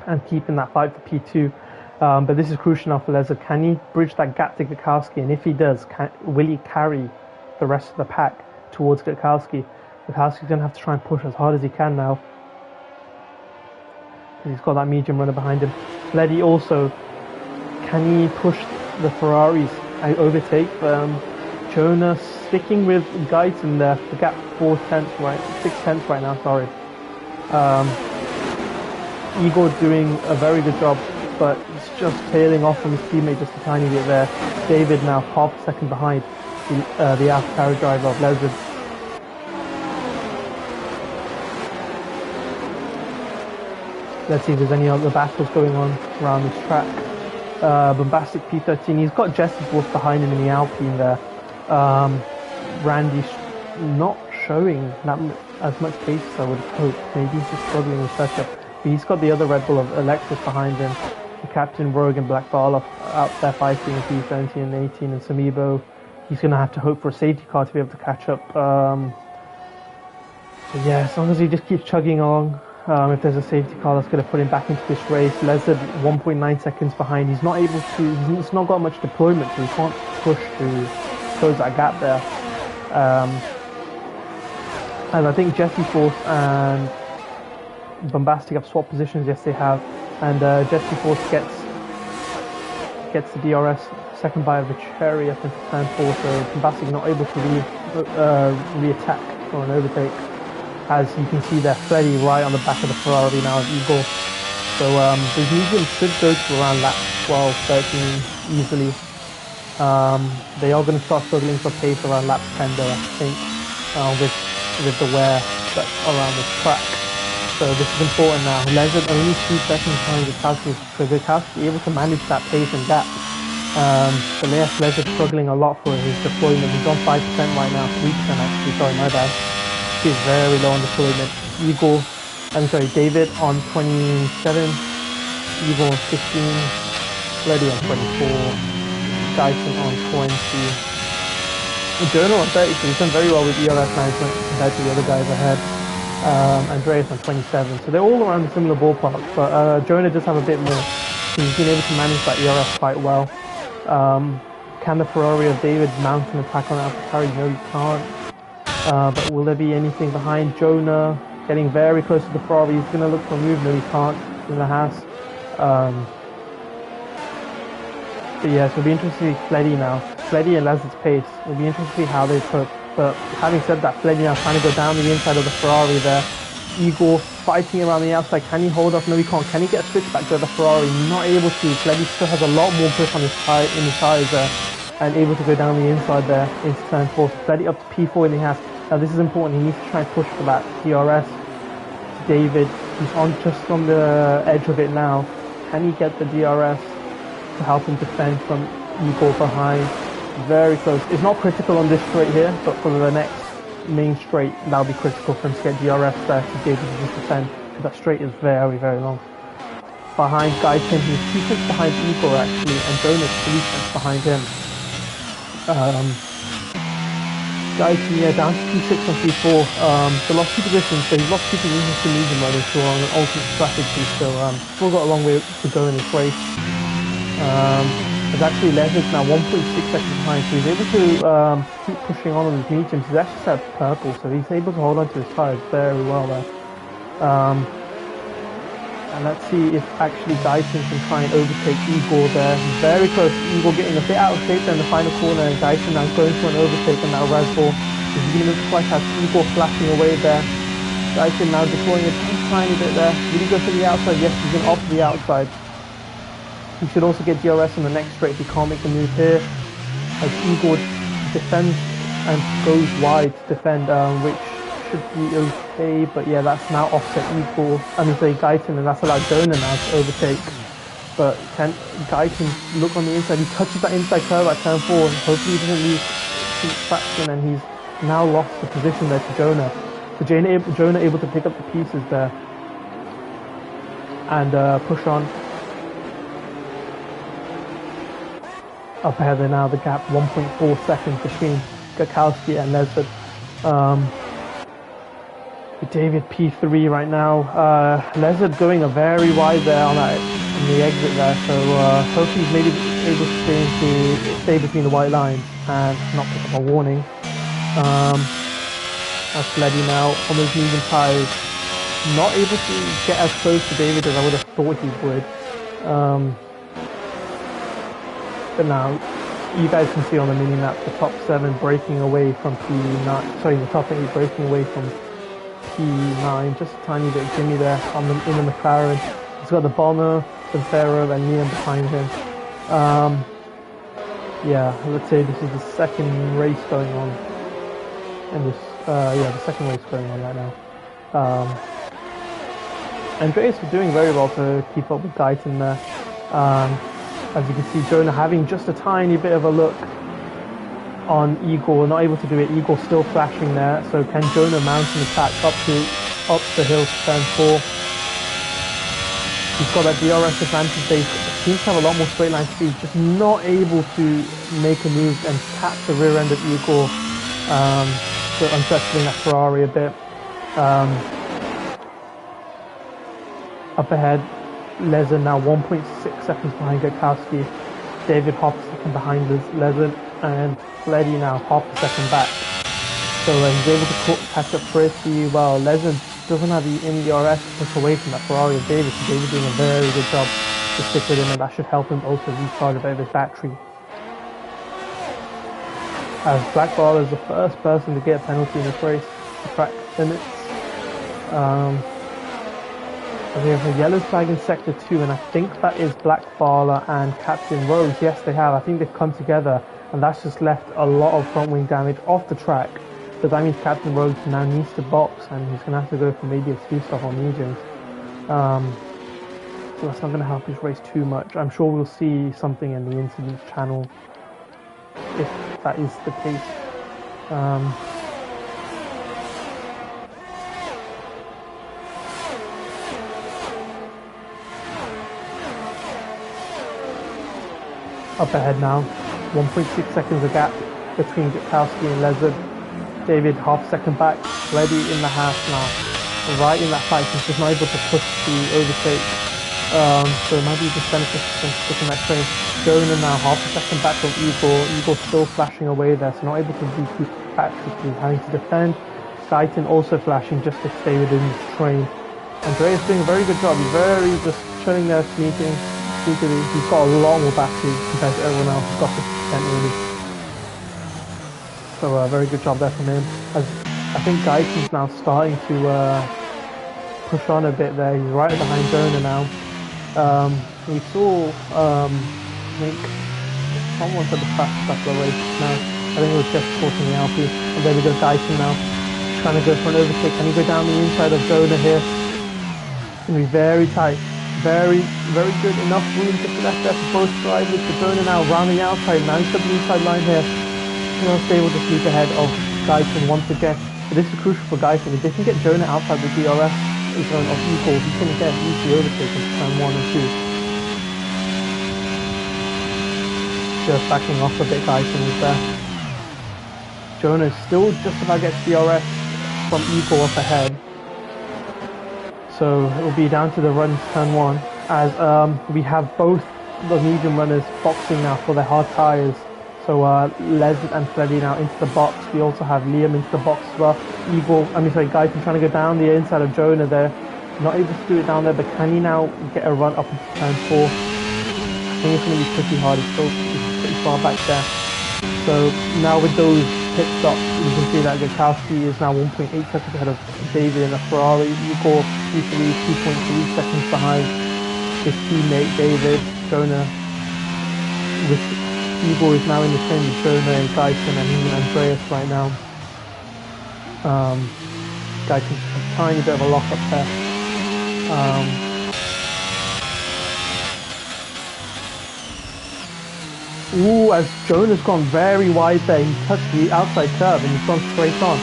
and keep in that fight for P2? But this is crucial now for Lezard. Can he bridge that gap to Gukowski? And if he does, will he carry the rest of the pack towards Gukowski? Gukowski's going to have to try and push as hard as he can now, because he's got that medium runner behind him. Fleddy also, can he push the Ferraris and overtake? Jonah sticking with Guyton there. The gap 6/10 right now, sorry. Igor doing a very good job, but he's just tailing off from his teammate just a tiny bit there. David now half a second behind the AlphaTauri driver of Lezard. Let's see if there's any other battles going on around this track. Bombastic P13, he's got Jesse Wolf behind him in the Alpine there. Randy not showing as much pace as I would have hoped. Maybe he's just struggling with touch-up. But he's got the other Red Bull of Alexis behind him. The captain, Rogue and Black Ball out there fighting in P17 and 18, and Samibo. He's going to have to hope for a safety car to be able to catch up. So yeah, as long as he just keeps chugging along, if there's a safety car that's going to put him back into this race. Lezard 1.9 seconds behind. He's not able to, he's not got much deployment, so he can't push to close that gap there. And I think Jesse Force and Bombastic have swapped positions. Yes, they have. And Jesse Force gets the DRS second by the cherry up into turn 4, so Bombastic not able to re-attack or an overtake. As you can see there, Freddy right on the back of the Ferrari now of Eagle. So the medium should go to around lap 12, 13 easily. They are going to start struggling for pace around lap 10 though, I think, with the wear that's around the track. So this is important now. Lezard only 2 seconds behind Gukowski, so Gukowski able to manage that pace and gap. But yes, Lezard struggling a lot for his deployment. He's on 5% right now, 3% actually, sorry, my bad. He's very low on deployment. David on 27, Igor on 15, Fleddy on 24, Dyson on 20. Jonah on 30, so he's done very well with ERS management compared to the other guys ahead. Andreas on 27, so they're all around a similar ballpark, but Jonah does have a bit more. He's been able to manage that ERS quite well. Can the Ferrari of David mount an attack on AlphaTauri? No, he can't. But will there be anything behind Jonah? Getting very close to the Ferrari, he's going to look for a move. No, he can't in the Haas. But yeah, so it'll be interesting to see Fleddy now. Fleddy and Lazard's pace. It'll be interesting to see how they cope. But having said that, Fleddy now trying to go down the inside of the Ferrari there. Igor fighting around the outside. Can he hold off? No, he can't. Can he get a switch back to the Ferrari? Not able to. Fleddy still has a lot more grip on his tires there, and able to go down the inside there into turn 4. So Fleddy up to P4 in the Haas. Now this is important. He needs to try and push for that DRS. David, he's just on the edge of it now. Can he get the DRS to help him defend from Igor behind? Very close. It's not critical on this straight here, but for the next main straight, that'll be critical for him to get DRS there to be able to just defend, because that straight is very, very long. Behind Guyton, he's 2 tenths behind Igor actually, and Jonas 3 tenths behind him. Guyton, yeah, down to P6 and P4. So lost 2 positions, so he's lost 2 positions to medium running, so on an ultimate strategy, so still got a long way to go in this race. It's actually Leonard's now 1.6 seconds behind, so he's able to keep pushing on his mediums. He's actually set purple, so he's able to hold on to his tyres very well there. And let's see if actually Guyton can try and overtake Igor there. Very close. Igor getting a bit out of shape there in the final corner, and Guyton now going for an overtake on that Razbor. He's going to twice has Igor flashing away there. Guyton now deploying a tiny bit there. Will he go to the outside? Yes, he's going off the outside. He should also get DRS on the next straight if he can't make the move here, as Igor defends and goes wide to defend, which should be okay. But yeah, that's now offset Igor, Guyton, and that's allowed Jonah now to overtake. But can Guyton look on the inside? He touches that inside curve at turn 4. Hopefully he doesn't lose traction, and he's now lost the position there to Jonah. So Jonah able to pick up the pieces there and push on. Up ahead there now, the gap 1.4 seconds between Gakowski and Lesford. David P3 right now. Lesford going a very wide there on the exit there, so hopefully he's maybe able to stay between the white lines and not pick up a warning. That's Fleddy now on those medium tyres, not able to get as close to David as I would have thought he would. But now, you guys can see on the mini-map the top 7 breaking away from P9, sorry, the top 8 breaking away from P9, just a tiny bit of Jimmy there in the McLaren. He's got the Bonner, Santero and Liam behind him. Yeah, let's say this is the second race going on in this, the second race going on right now. Andreas was doing very well to keep up with Guyton there. As you can see, Jonah having just a tiny bit of a look on Igor, not able to do it. Igor still flashing there, so can Jonah mount an attack up the hill to turn 4? He's got that DRS advantage. They seem to have a lot more straight line speed, just not able to make a move and tap the rear end of Igor, so unsettling that Ferrari a bit. Up ahead, Lezard now 1.6 seconds behind Gakowski. David half a second behind Lezard, and Fleddy now half a second back. So he's able to catch up pretty well. Lezard doesn't have the DRS to push away from that Ferrari of David, so David doing a very good job to stick with him, and that should help him also recharge a bit of his battery. As Black Ball is the first person to get a penalty in this race, the track limits. We have a yellow flag in sector 2, and I think that is Black Barla and Captain Rose. Yes, they have. I think they've come together, and that's just left a lot of front wing damage off the track. So that means Captain Rose now needs to box, and he's going to have to go for maybe a 2-stop on mediums. So that's not going to help his race too much. I'm sure we'll see something in the incidents channel if that is the case. Up ahead now, 1.6 seconds of gap between Gutkowski and Lezard. David half second back, ready in the half now. Right in that fight, he's just not able to push the overtake. So it might be just beneficial to stick in that train. Jonah now half a second back from Igor. Igor still flashing away there, so not able to recoup back quickly, having to defend. Guyton also flashing just to stay within his train. Andreas doing a very good job. He's very just chilling there, sneaking. He's got a lot more battery compared to everyone else. He's got 50% really. So very good job there from him. As I think Guyton's now starting to push on a bit there. He's right behind Jonah now. We saw, I think, someone said the fast couple of races now. I think it was just forcing the Alpi. And there we go, Guyton now. Trying to go for an overtake. Can he go down the inside of Jonah here? It's going to be very tight. Very, very good. Enough room just left there for both drivers. For Jonah now rounding the outside. Now he's got the inside line here. Stable to sneak ahead of Guyton once again. But this is crucial for Guyton. If they can get Jonah outside the DRS zone of equal, he's going to get an easy overtake in turn 1 and 2. Just backing off a bit, Guyton is there. Jonah still just about gets DRS from Igor up ahead. So it will be down to the run turn 1 as we have both the medium runners boxing now for their hard tyres. So Les and Freddy now into the box. We also have Liam into the box as well. Guyton trying to go down the inside of Jonah there. Not able to do it down there, but can he now get a run up into turn 4? I think it's going to be pretty hard. He's pretty far back there. So now with those pit stops, you can see that Gutkowski is now 1.8 seconds ahead of David in the Ferrari. Igor usually 2.3 seconds behind his teammate David. Jonah with Igor is now in the train with Jonah and Guyton and even Andreas right now. Guyton's a tiny bit of a lock up there. As Jonah's gone very wide there, he touched the outside curb and he's gone straight on.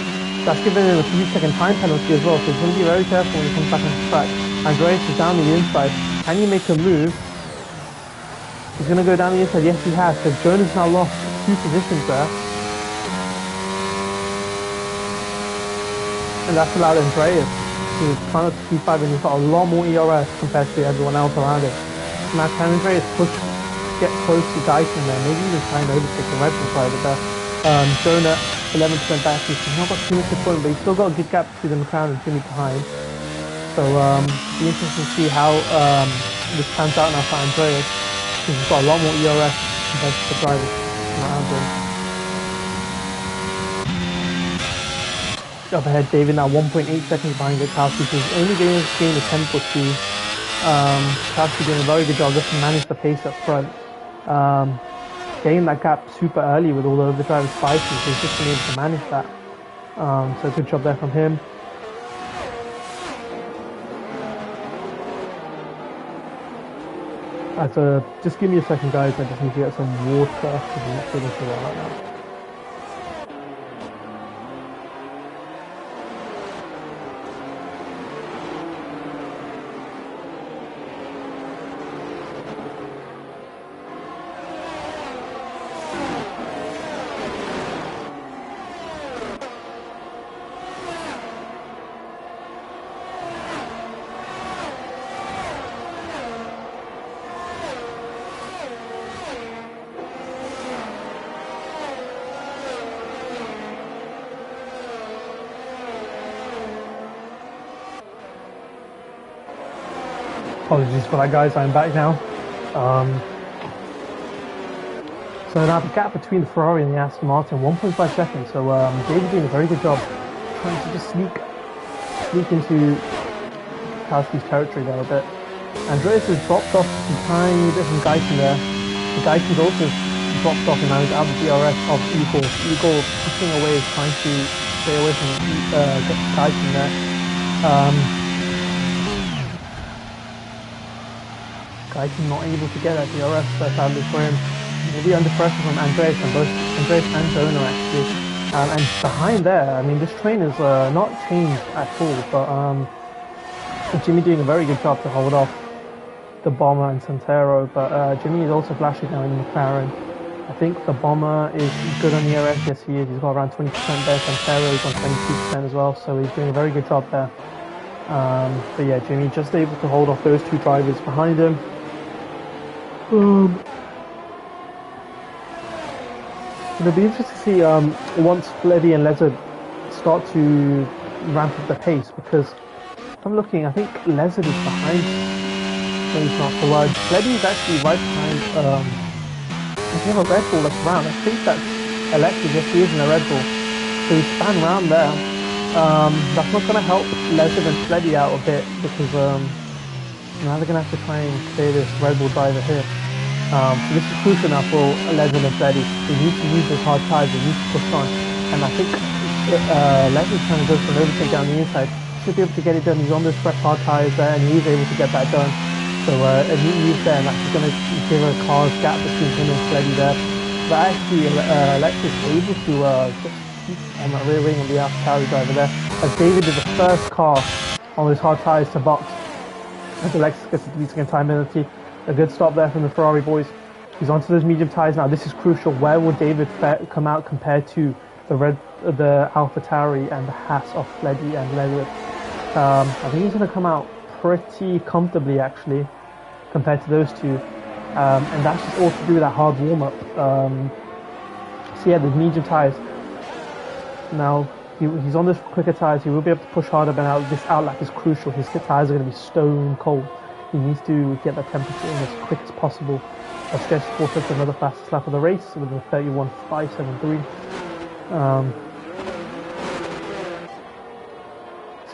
That's given him a 3-second time penalty as well, so he's going to be very careful when he comes back on the track. Andreas is down the inside. Can he make a move? He's going to go down the inside. Yes, he has, because Jonah's now lost 2 positions there. And that's allowed Andreas to climb up to P5, and he's got a lot more ERS compared to everyone else around him. Now can Andreas get close to Guyton there, maybe even try and overtake the Red Bull side of that. Jonah, 11% battery, so he's not got too much to point, but he's still got a good gap between the McLaren and Jimmy behind. So it'll be interesting to see how this pans out now for Andreas, because he's got a lot more ERS compared to the drivers around him. Up ahead, David now 1.8 seconds behind Gutkowski, so he's only getting this game a tempo 2. Gutkowski doing a very good job just to manage the pace up front. Getting that gap super early with all the other drivers fighting, so he's just been able to manage that. So good job there from him. Just give me a second, guys. I just need to get some water because I'm not feeling too well right now. Apologies for that, guys. I'm back now. So now the gap between the Ferrari and the Aston Martin, 1.5 seconds. So David doing a very good job trying to just sneak into Gutkowski's territory there a bit. Andreas has dropped off a tiny bit from Guyton there. Guyton's also dropped off and now he's out of the DRS of Igor. Igor pushing away, trying to stay away from Guyton there. Guyton not able to get that DRS sadly for him. He'll be under pressure from Andreas and both Andreas and Jonah actually. And behind there, I mean, this train is not changed at all, but Jimmy doing a very good job to hold off the Bomber and Santero, but Jimmy is also flashing now in the McLaren. I think the bomber is good on the ERS. Yes, he is. He's got around 20% there. Santero is on 22% as well, so he's doing a very good job there. But yeah, Jimmy just able to hold off those two drivers behind him. It'll be interesting to see once Fleddy and Lezard start to ramp up the pace, because I'm looking, I think Lezard is behind. No, he's not. So Fleddy is actually right behind. If you have a Red Bull that's round, I think that's Alexis. Yes, he is in a Red Bull. So he span round there. That's not going to help Lezard and Fleddy out a bit, because now they're going to have to try and clear this Red Bull driver here. So this is crucial now for Lezard and Fleddy. They need to use those hard tires, they need to push on. And I think Lezard's trying to go for an overtake down the inside. Should be able to get it done. He's on those fresh hard tires there, and he's able to get that done. So a neat move there, and that's going to give a car's gap between him and Fleddy there. But actually, Alexis able to just keep on that rear wing on the AlphaTauri driver there, as David did the first car on those hard tires to box. As Alexis gets the second time penalty. A good stop there from the Ferrari boys. He's onto those medium tires now. This is crucial. Where will David come out compared to the AlphaTauri and the Haas of Fleddy and Lezard? I think he's going to come out pretty comfortably, actually, compared to those two. And that's just all to do with that hard warm-up. So yeah, the medium tires. Now, he's on those quicker tires. He will be able to push harder, but now this outlap is crucial. His tires are going to be stone cold. He needs to get that temperature in as quick as possible. Stretch forces another fastest lap of the race with a 31.573.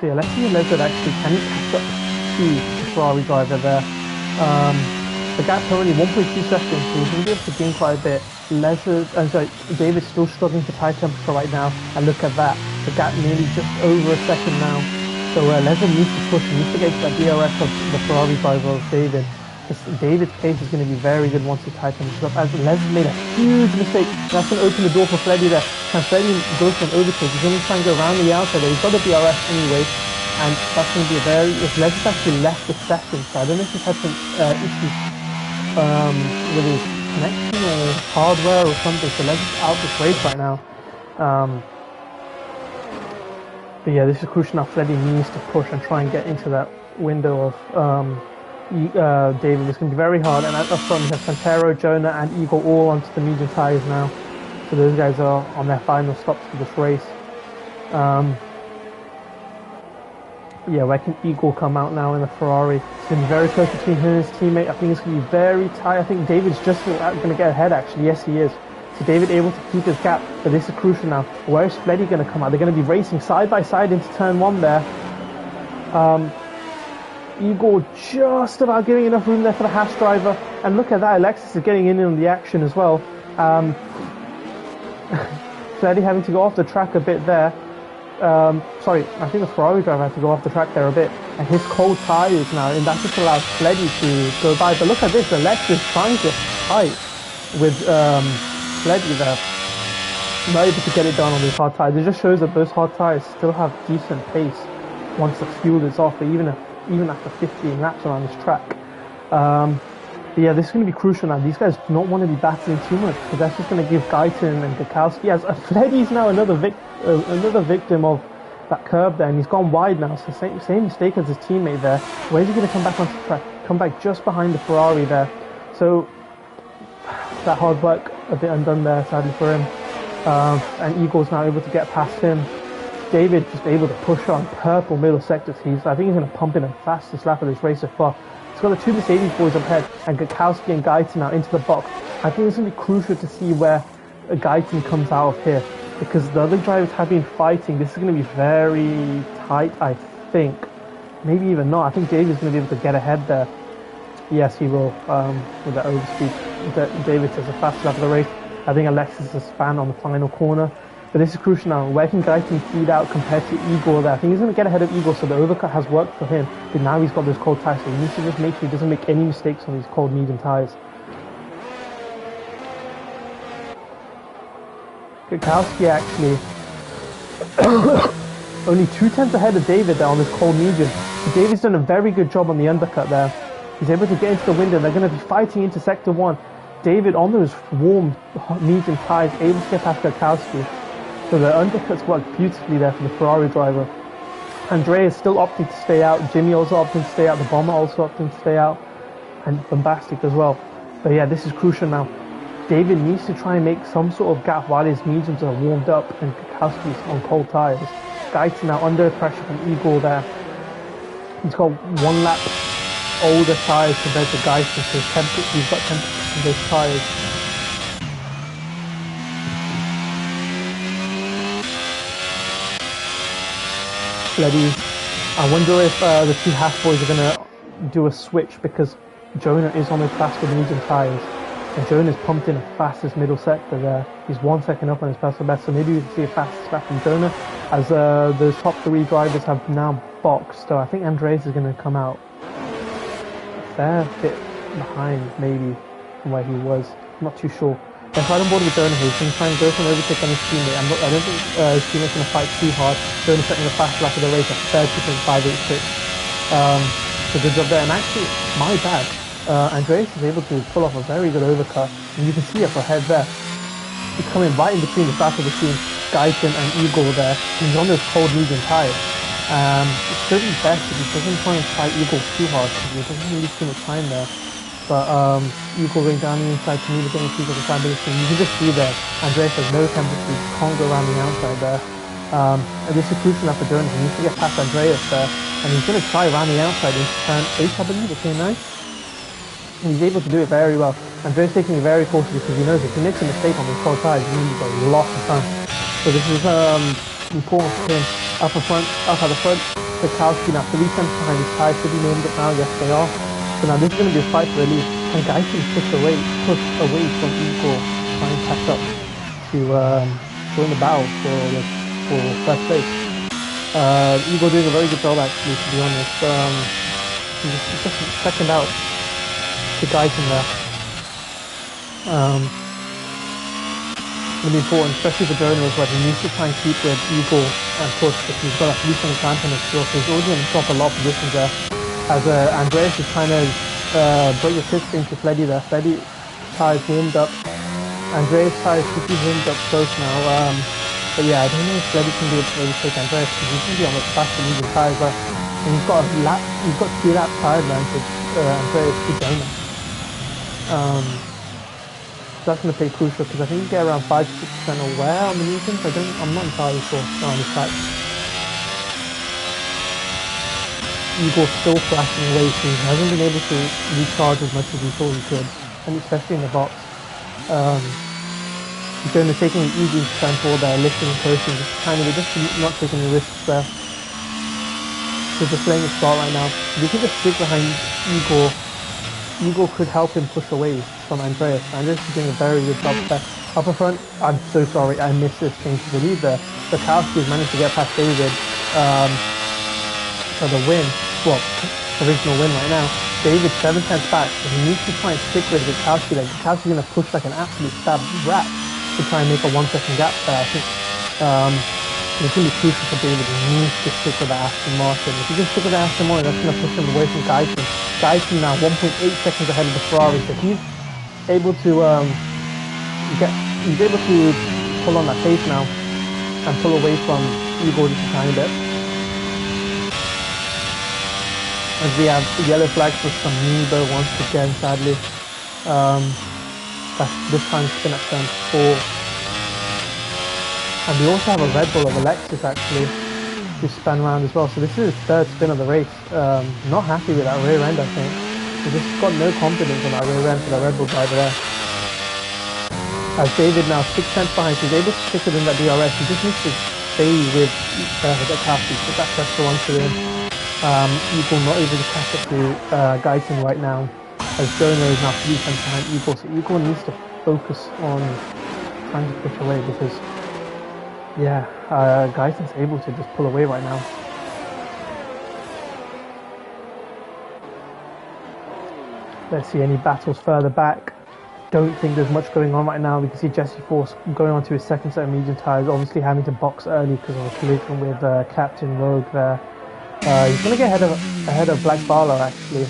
So yeah, let's see if Lezard actually can he catch up to the Ferrari driver there. The gap's only 1.2 seconds, so he's going to be able to gain quite a bit. David's still struggling for tire temperature right now, and look at that. The gap nearly just over a second now. So Lezard needs to push, he needs to get to that DRS of the Ferrari driver of David. David's pace is going to be very good once he tire temperature up, as Lezard made a huge mistake. That's going to open the door for Fleddy there. Can Fleddy go for an overtake? He's going to try and go around the outside there. He's got the DRS anyway, and that's going to be a very... If Lezard's actually left the session, so I don't know if he's had some issues with his connection or hardware or something, so Lezard's out this race right now. But yeah, this is crucial now. Fleddy needs to push and try and get into that window of David. It's going to be very hard. And up front we have Santero, Jonah and Igor all onto the medium tyres now. So those guys are on their final stops for this race. Yeah, where can Igor come out now in the Ferrari? It's going to be very close between him and his teammate. I think it's going to be very tight. I think David's just going to get ahead, actually. Yes, he is. So David able to keep his gap, but this is crucial now. Where is Fleddy going to come out? They're going to be racing side by side into turn one there. Igor just about giving enough room there for the Haas driver. And look at that, Alexis is getting in on the action as well. Fleddy having to go off the track a bit there. Sorry, I think the Ferrari driver had to go off the track there a bit. And his cold tyres now, and that just allows Fleddy to go by. But look at this, Alexis trying to fight with Fleddy there. Not able to get it done on these hard tyres. It just shows that those hard tyres still have decent pace once the fuel is off, even after 15 laps around this track. But yeah, this is going to be crucial now. These guys do not want to be battling too much, because that's just going to give Guyton and Gakowski, as Fleddy's now another victim of that curb there, and he's gone wide now, so same mistake as his teammate there. Where's he going to come back onto the track? Come back just behind the Ferrari there. So that hard work a bit undone there, sadly for him. And Igor's now able to get past him. David just able to push on purple middle sectors. I think he's going to pump in the fastest lap of this race so far. He's got the two Mercedes boys up ahead, and Gakowski and Guyton now into the box. I think it's going to be crucial to see where Guyton comes out of here, because the other drivers have been fighting. This is going to be very tight, I think. Maybe even not. I think David's going to be able to get ahead there. Yes, he will, with that overspeed. David says the fastest lap of the race. I think Alexis is a span on the final corner. But this is crucial now. Where can Guyton feed out compared to Igor there? I think he's going to get ahead of Igor, so the overcut has worked for him. But now he's got those cold tyres, so he needs to just make sure he doesn't make any mistakes on these cold medium tyres. Gakowski actually only 2/10 ahead of David there on this cold medium. So David's done a very good job on the undercut there. He's able to get into the window. They're going to be fighting into sector one. David on those warm medium tyres, able to get past Kwiatkowski. So the undercuts worked beautifully there for the Ferrari driver. Andrea is still opting to stay out. Jimmy also opting to stay out. The Bomber also opting to stay out. And Bombastic as well. But yeah, this is crucial now. David needs to try and make some sort of gap while his mediums are warmed up and Kwiatkowski's on cold tyres. Guyton now under pressure from Igor there. He's got 1 lap older tyres compared to Guyton, so he's got temperature in those tyres. Bloody, I wonder if the two Haas boys are going to do a switch, because Jonah is on his faster medium tyres. And Jonah's pumped in the fastest middle sector there. He's 1 second up on his personal best, so maybe we can see a fastest lap from Jonah, as the top 3 drivers have now boxed. So I think Andreas is going to come out a fair bit behind, maybe, from where he was. I'm not too sure. If I don't board with Jonah, he's going to try and go for an overtake on his teammate. I don't think his teammate's going to fight too hard. Jonah's setting the fast lap of the race at 30.586. So good job there. And actually, my bad. Andreas is able to pull off a very good overcut, and you can see up ahead there. He's coming right in between the back of the team, Guyton and Igor there. He's on those cold medium tyres. It's pretty best if he doesn't try and fight Igor too hard, because he doesn't really too much time there. But Igor going down the inside, communicating with the side of the team. You can just see there, Andreas has no temperature, he can't go around the outside there. And this is crucial enough for Jonas. He needs to get past Andreas there, and he's going to try around the outside into turn 8, I believe, okay, nice. And he's able to do it very well. Andreas taking it very cautiously, because he knows if he makes a mistake on the cold tires, he needs a lot of time. So this is important for him. Up at the front, Kwiatkowski now 3 tenths behind his tires. Should be named it now? Yes, they are. So now this is going to be a fight for the lead. And Guyton pushed away from Igor, trying to catch up to join the battle for first place. Igor doing a very good job, actually, to be honest. He's just second out to Guyton there. It's going to be important, especially for Jonah as well. He needs to try and keep with Igor and push, if he's got a least on the time on his score. So he's already going to drop a lot of positions there. As Andreas is trying to break the system to Fleddy there. Fleddy tyres warmed up. Andreas tyres should be warmed up close now. But yeah, I don't know if Fleddy can be able to really take Andreas, because he's going to be on the faster medium tyres there. And he's got 2 lap tyre advantage, Andreas to Jonah. So that's going to play crucial, because I think you get around 5 to 6% aware on the mediums. I'm not entirely sure on this track. Igor's still flashing away, so he hasn't been able to recharge as much as he thought he could, and especially in the box. He's going to taking it easy to turn forward there, lifting and coasting, just not taking any risks there. So just playing a start right now. If he can just stick behind Igor, Igor could help him push away from Andreas. Andreas is doing a very good job there. Upper front, I'm so sorry, I missed this change to the lead there. Kwiatkowski has managed to get past David for the win. Well, original win right now. David 7 tenths back, so he needs to try and stick with Kwiatkowski there. Kwiatkowski's going to push like an absolute stab rat to try and make a 1 second gap there. I think it's going to be crucial for David. He needs to stick with the Aston Martin. If he can stick with the Aston Martin, that's going to push him away from Guyton. Guyton now 1.8 seconds ahead of the Ferrari, so he's able to pull on that pace now and pull away from Igor just a tiny bit. As we have yellow flags for some Nebo once again, sadly. This time spin at turn 4. And we also have a Red Bull of Alexis actually, who spun around as well. So this is his 3rd spin of the race. Not happy with that rear end, I think. He just got no confidence on that rear end for the Red Bull driver there. As David now 6 tenths behind, he's able to stick within that DRS. He just needs to stay with Kwiatkowski, put that pressure onto him. Igor not able to catch up to Guyton right now, as Jonah is now 3 tenths behind Igor. So Igor needs to focus on trying to push away, because yeah, Guyton's able to just pull away right now. Let's see any battles further back. Don't think there's much going on right now. We can see Jesse Force going on to his 2nd set of medium tyres, obviously having to box early because of a collision with Captain Rogue there. He's going to get ahead of Black Barlow actually,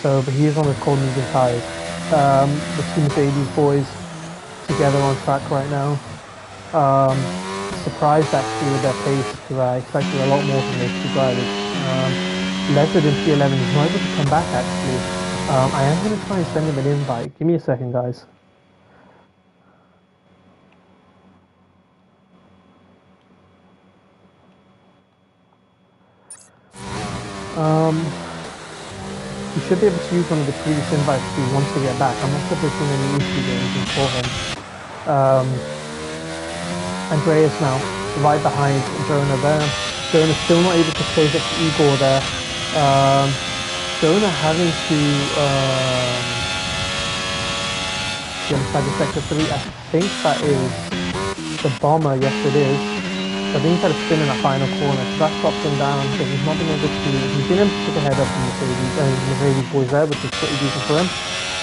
but he is on the cold medium tyres. The two Mercedes boys together on track right now. Surprised actually with their pace because I expected a lot more from those two drivers. Leopard in P11 is not able to come back actually. I am going to try and send him an invite. Give me a second, guys. He should be able to use one of the previous invites if he wants to get back. I'm not sure if there's been any issue or anything for him. Andreas now, right behind Jonah there. Jonah still not able to close up Igor there. Jonah having to get inside the sector 3. I think that is the bomber, yes it is. I think he's had a spin in that final corner, so that stops him down, so he's not been able to, he's been able to take a head up from Mercedes boys there, which is pretty decent for him.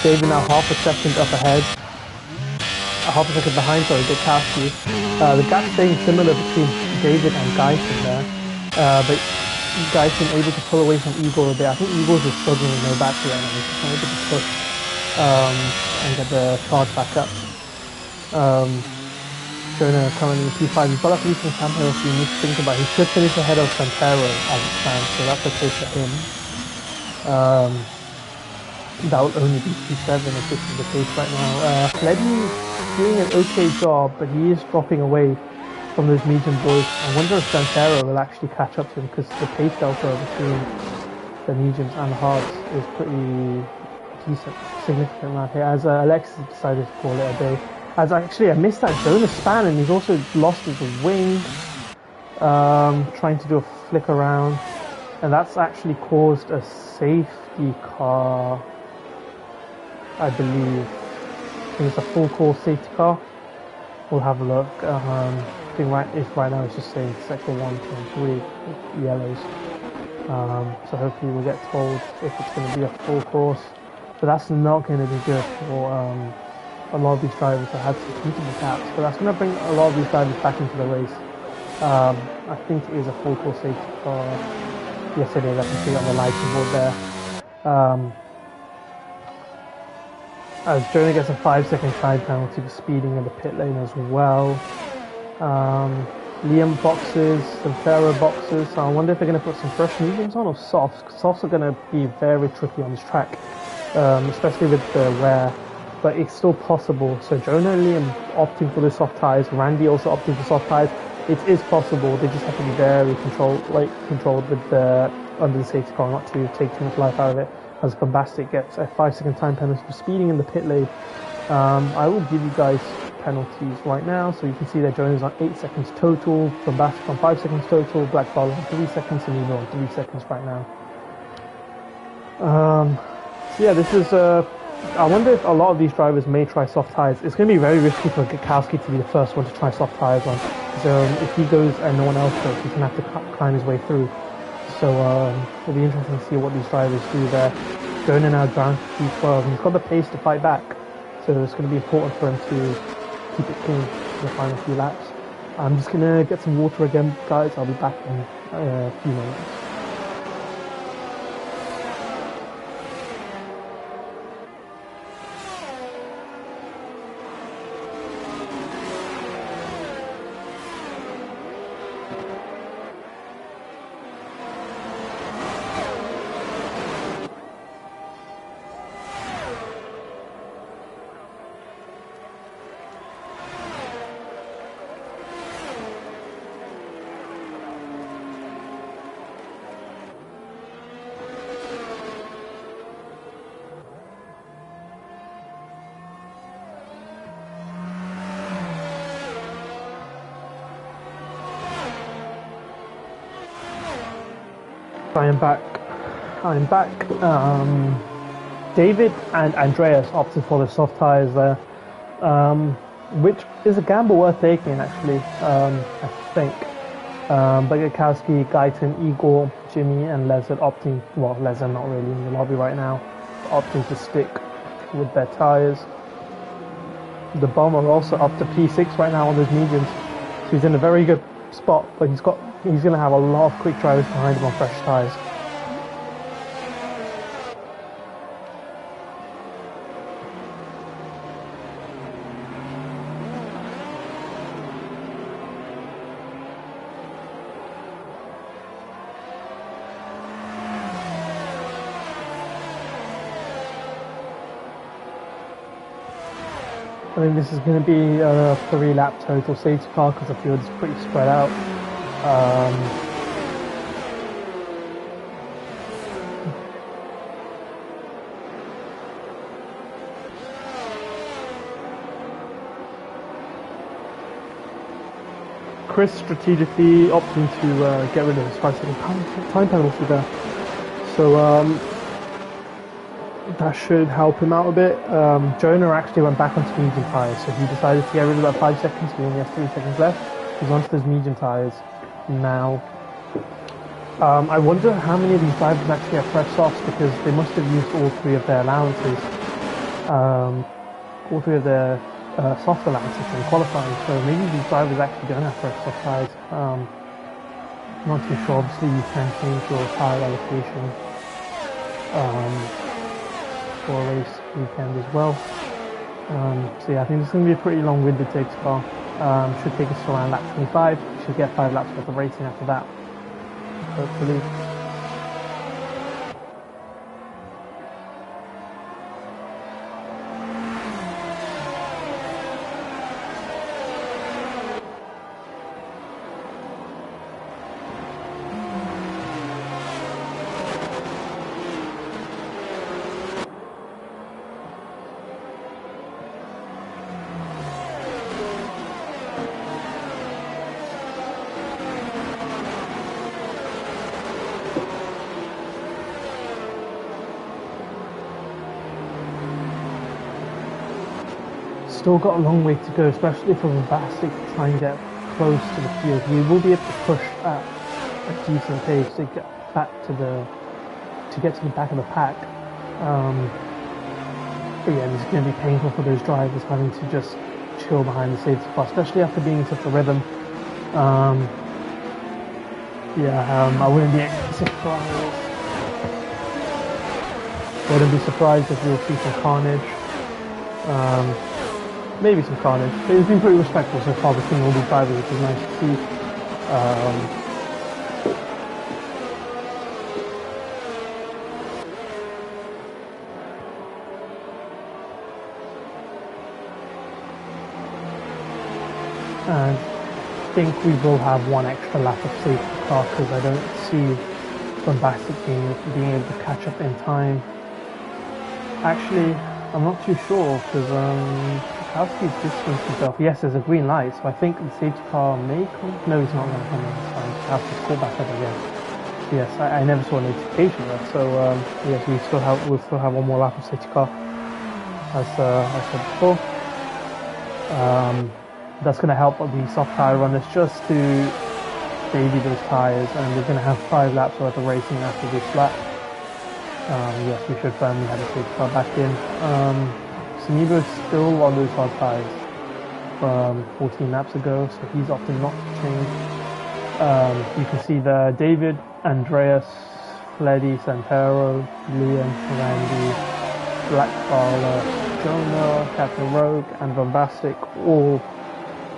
David now half a second up ahead, half a second behind, sorry, Gutowski. The gap staying similar between David and Guyton there, but Guyton able to pull away from Igor a bit. I think Igor's just struggling with no battery right now, he's just not able to push and get the charge back up. Jonah currently in P5, he's got that lead from Sam Hill, so you need to think about it. He should finish ahead of Santero as it stands, so that's okay for him. That will only be P7 if this is the case right now. Fleddy doing an okay job, but he is dropping away from those medium boys. I wonder if Santero will actually catch up to him, because the pace delta between the mediums and the hards is pretty decent, significant around here, as Alexis decided to call it a day. As actually, I missed that Jonah span, and he's also lost his wing, trying to do a flick around, and that's actually caused a safety car, I believe. I think it's a full course safety car. We'll have a look. I think right now it's just saying sector 1, 2, and 3 yellows. So hopefully we'll get told if it's going to be a full course, but that's not going to be good for a lot of these drivers that had some comfortable gaps, but that's going to bring a lot of these drivers back into the race. I think it is a full course safety car. Yes, it is. I can see it on the lighting board there. As Jonah gets a 5-second time penalty for speeding in the pit lane as well. Liam boxes, Santero boxes. So I wonder if they're going to put some fresh mediums on or softs. Softs are going to be very tricky on this track, especially with the wear. But it's still possible. So Jonah and Liam opting for the soft tyres, Randy also opting for soft tyres. It is possible. They just have to be very controlled with the under the safety car, not to take too much life out of it. As Bombastic gets a 5-second time penalty for speeding in the pit lane. I will give you guys penalties right now, so you can see that Jonah's on 8 seconds total, Bombastic on 5 seconds total, Black Ball on 3 seconds, and Eagle on 3 seconds right now. So yeah, this is I wonder if a lot of these drivers may try soft tyres. It's going to be very risky for Gutowski to be the first one to try soft tyres on. So if he goes and no one else goes, he's going to have to climb his way through. So it'll be interesting to see what these drivers do there. Jonah now down to P12. He's got the pace to fight back. So it's going to be important for him to keep it clean for the final few laps. I'm just going to get some water again, guys. I'll be back in a few minutes. I'm back. David and Andreas opted for the soft tyres there, which is a gamble worth taking actually, I think. But Gutowski, Guyton, Igor, Jimmy and Les are opting, well Les are not really in the lobby right now, opting to stick with their tyres. The Bomber also up to P6 right now on those mediums, so he's in a very good spot, but he's going to have a lot of quick drivers behind him on fresh tyres. I think this is going to be a 3-lap total safety car because the field is pretty spread out. Chris strategically opting to get rid of his 5-second time penalty there. So that should help him out a bit. Jonah actually went back onto medium tyres, so he decided to get rid of that 5 seconds. We only have 3 seconds left. He's onto those medium tyres now. I wonder how many of these drivers actually have fresh softs because they must have used all 3 of their allowances, all 3 of their soft allowances in qualifying. So maybe these drivers actually don't have fresh soft tyres. Not too sure. Obviously, you can change your tyre allocation for a race weekend as well. So yeah, I think this is going to be a pretty long-winded safety car. Should take us to around lap 25. Should get 5 laps worth of racing after that, hopefully. Still got a long way to go, especially for Bombastic to try and get close to the field. We will be able to push at a decent pace to get back to the back of the pack. But yeah, this is going to be painful for those drivers having to just chill behind the safety car, especially after being in such a rhythm. I wouldn't be surprised. Wouldn't be surprised if we'll see some carnage. Maybe some carnage, but it's been pretty respectful so far between all these drivers, which is nice to see. And I think we will have one extra lap of safety car because I don't see Bombastic being able to catch up in time. Actually, I'm not too sure because Kowski's distanced himself. Yes, there's a green light, so I think the safety car may come. No, he's not going to come in this time. Kowski's caught back up again. So yes, I never saw a notification of that. So yes, we'll still have one more lap of safety car, as I said before. That's going to help the soft tyre runners just to baby those tyres, and we're going to have 5 laps worth of racing after this lap. Yes, we should firmly have a safety car back in. Sanibo is still on those hard tyres from 14 laps ago, so he's opting not to change. You can see there David, Andreas, Fleddy, Santero, Liam, Randy, Black Jonah, Captain Rogue, and Bombastic all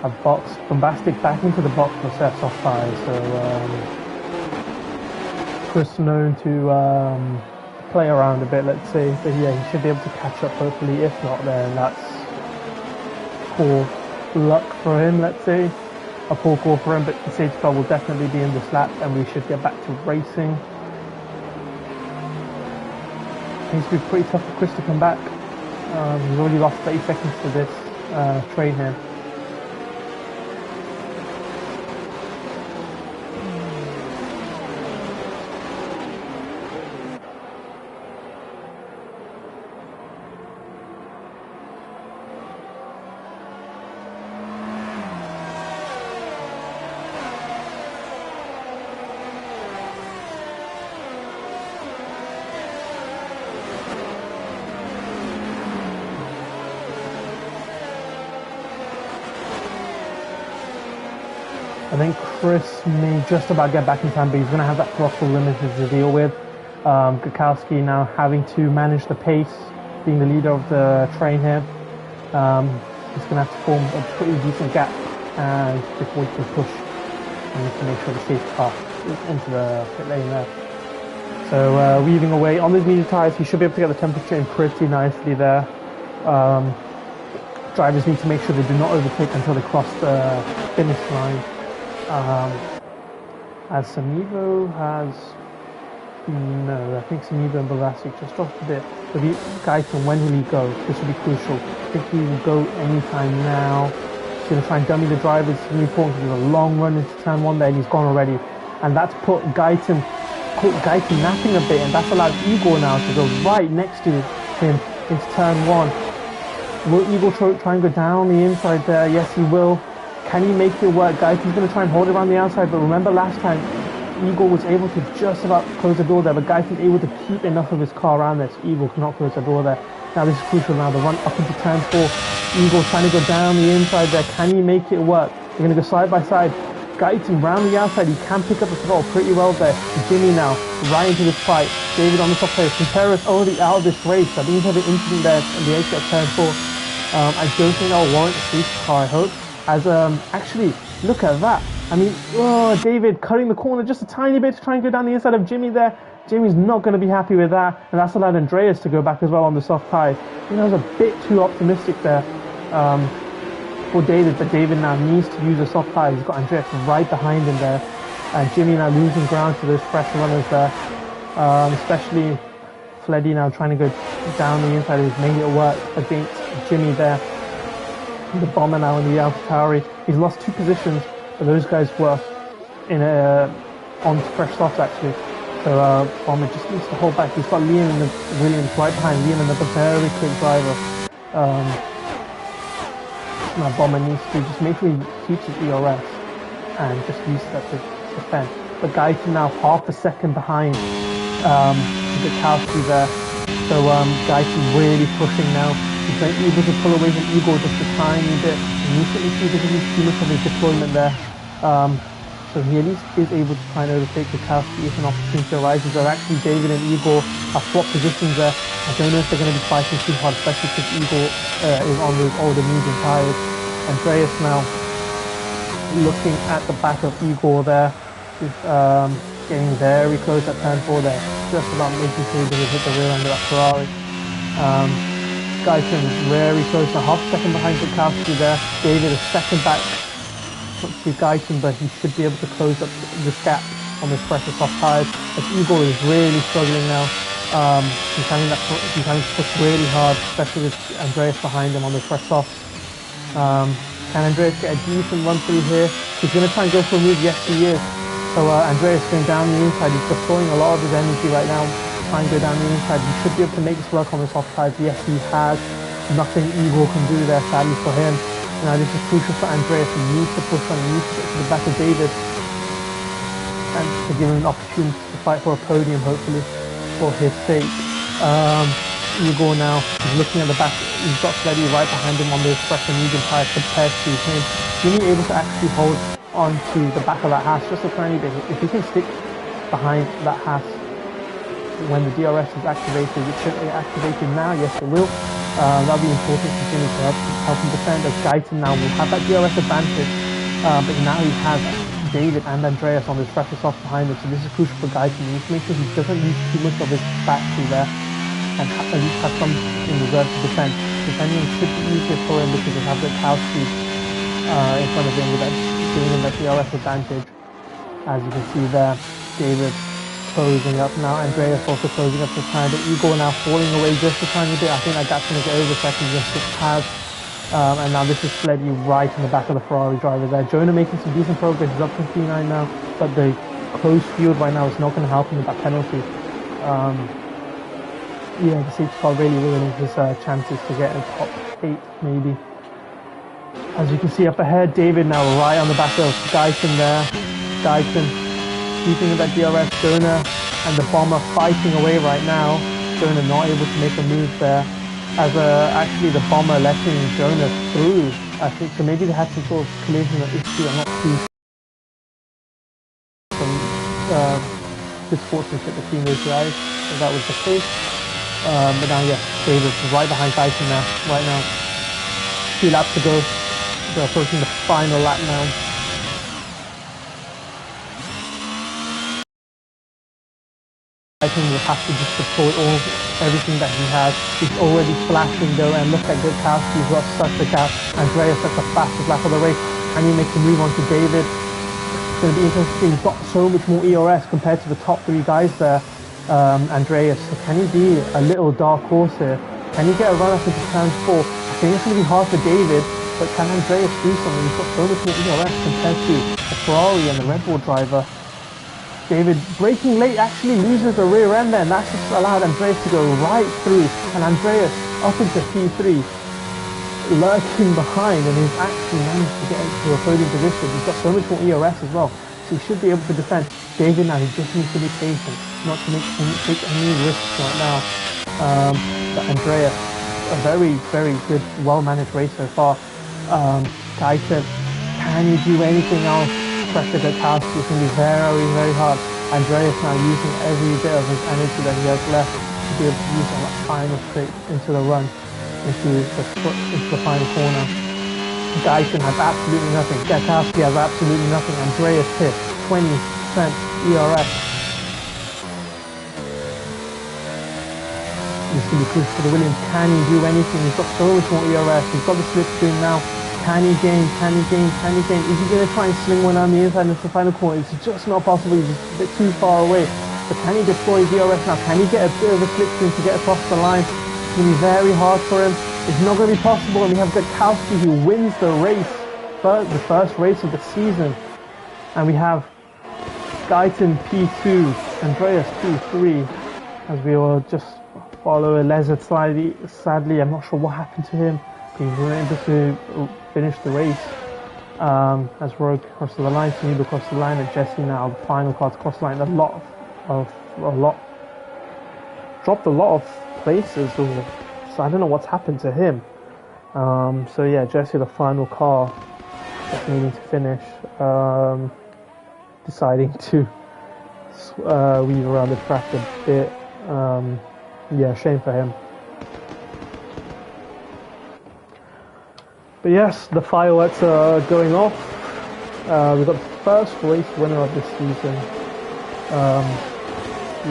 have boxed. Bombastic back into the box for set soft tyres, so Chris known to play around a bit, let's say, but yeah, he should be able to catch up hopefully. If not, then that's poor luck for him, let's say, a poor call for him, but the safety car will definitely be in this lap and we should get back to racing. It needs to be pretty tough for Chris to come back. He's already lost 30 seconds to this train here. I think Chris may just about get back in time, but he's going to have that throttle limited to deal with. Gukowski now having to manage the pace, being the leader of the train here. He's going to have to form a pretty decent gap and before he can push and to make sure the safety car is into the pit lane there. So weaving away on those medium tyres, he should be able to get the temperature in pretty nicely there. drivers need to make sure they do not overtake until they cross the finish line. As Samivo has... No, I think Samivo and Balasik just dropped a bit. But Guyton, when will he go? This will be crucial. I think he will go anytime now. He's going to try and dummy the drivers. It's really important because there's a long run into turn 1 there and he's gone already. And that's put Guyton napping a bit, and that's allowed Igor now to go right next to him into turn 1. Will Igor try and go down the inside there? Yes, he will. Can he make it work? Guyton's going to try and hold it around the outside, but remember last time, Igor was able to just about close the door there, but Guyton's able to keep enough of his car around there, so Igor cannot close the door there. Now this is crucial now, the run up into turn 4. Igor trying to go down the inside there. Can he make it work? They're going to go side by side. Guyton round the outside, he can pick up the throttle pretty well there. Jimmy now, right into this fight. David on the top place. Contreras already out of this race. I think he's had an incident there on the exit of turn 4. I don't think that will warrant a safety car, I hope. As, actually, look at that. I mean, oh, David cutting the corner just a tiny bit to try and go down the inside of Jimmy there. Jimmy's not going to be happy with that, and that's allowed Andreas to go back as well on the soft tire. I think that was a bit too optimistic there for David, but David now needs to use a soft tire. He's got Andreas right behind him there, and Jimmy now losing ground to those fresh runners there, especially Fleddy now trying to go down the inside. He's making it work against Jimmy there. The bomber now in the AlphaTauri. He's lost 2 positions, but those guys were in on fresh softs actually. So Bomber just needs to hold back. He's got Liam and Williams right behind. Liam, another very quick driver. Now Bomber needs to just make sure he keeps his ERS and just use that to defend. But Guyton now half a second behind Gutowski there. So Guyton really pushing now. He's able to pull away from Igor just a tiny bit. He needs to make sure he doesn't lose too much of his deployment there. So he at least is able to try and overtake Gutowski if an opportunity arises. Or actually David and Igor have swapped positions there. I don't know if they're going to be fighting too hard, especially because Igor is on those older medium tires. Andreas now looking at the back of Igor there. He's getting very close at turn 4 there. Just about making sure he doesn't hit the rear end of that Ferrari. Guyton very close, a half second behind Gutowski there. David a second back to Guyton, but he should be able to close up this gap on this pressure soft tires. As Igor is really struggling now. He's having to push really hard, especially with Andreas behind him on the fresh softs. Can Andreas get a decent run through here? He's going to try and go for a move. Yes, he is. So Andreas going down the inside. He's deploying a lot of his energy right now. Try and go down the inside. He should be able to make this work on the soft tires. Yes, he has. Nothing Igor can do there, sadly for him. Now this is crucial for Andreas. He needs to push on. He needs to get to the back of David and to give him an opportunity to fight for a podium, hopefully, for his sake. Igor now is looking at the back. He's got Fleddy right behind him on those fresh and medium tires compared to him. Jimmy able to actually hold onto the back of that Haas just a tiny bit. If he can stick behind that Haas when the DRS is activated, it should be activated now. Yes, it will. That'll be important for Jimmy to help him defend, as Guyton now will have that DRS advantage, but now he has David and Andreas on his fresher soft behind him, so this is crucial for Guyton. He needs to make sure he doesn't lose too much of his battery there, and at least have some in reserve to defend. Defending should be easier for him because he'll have the Gutowski in front of him with that, giving him that DRS advantage. As you can see there, David closing up now. Andreas also closing up the time, but Igor now falling away just a tiny bit. I think that gap's going to get over second just 6 pads. And now this is Fleddy right in the back of the Ferrari driver there. Jonah making some decent progress. He's up to P9 now, but the close field right now is not going to help him with that penalty. Yeah, the safety car really ruining his chances to get a top 8 maybe. As you can see up ahead, David now right on the back of Guyton there. Guyton keeping that DRS. Jonah and the Bomber fighting away right now. Jonah not able to make a move there, as actually the Bomber letting Jonah through, I think. So maybe they had some sort of collision issue. I'm not too sure. Some good sportsmanship between those guys, if that was the case. But now, yeah, David's right behind Guyton now, right now. 2 laps to go. They're approaching the final lap now. Guyton will have to just deploy everything that he has. He's already flashing though, and look at Gutkowski, he's got such a gap. Andreas at the fastest lap of the race, and he makes a move on to David. It's going to be interesting. He's got so much more ERS compared to the top three guys there. Andreas, so can he be a little dark horse here? Can he get a run up into turn 4? I think it's going to be hard for David, but can Andreas do something? He's got so much more ERS compared to the Ferrari and the Red Bull driver. David braking late actually loses the rear end there, and that's just allowed Andreas to go right through, and Andreas up into P3, lurking behind, and he's actually managed to get into a podium position. He's got so much more ERS as well, so he should be able to defend. David now, he just needs to be patient, not to take any risks right now. But Andreas, a very, very good, well-managed race so far. Guyton, can you do anything else? Pressure Gutkowski is going to be very, very hard. Andreas now using every bit of his energy that he has left to be able to use on that final straight into the run, into the final corner. Guyton has absolutely nothing. Gutkowski has absolutely nothing. Andreas here, 20% ERS. This is going to be crucial for the Williams. Can he do anything? He's got so much more ERS. He's got the slipstream now. Can he gain? Can he gain? Can he gain? Is he going to try and sling one on the inside into the final corner? It's just not possible. He's just a bit too far away. But can he deploy DRS now? Can he get a bit of a slipstream to get across the line? It's going to be very hard for him. It's not going to be possible. And we have Gutkowski who wins the race, the first race of the season. And we have Guyton P2, Andreas P3, as we will just follow Lezard slightly. Sadly, I'm not sure what happened to him. He wasn't able to finish the race as Rogue crosses the line, Suniba across the line, and Jesse now the final car to cross the line. Dropped a lot of places, so I don't know what's happened to him. So yeah, Jesse the final car, just needing to finish, deciding to weave around the track a bit. Yeah, shame for him. But yes, the fireworks are going off. We've got the first race winner of this season.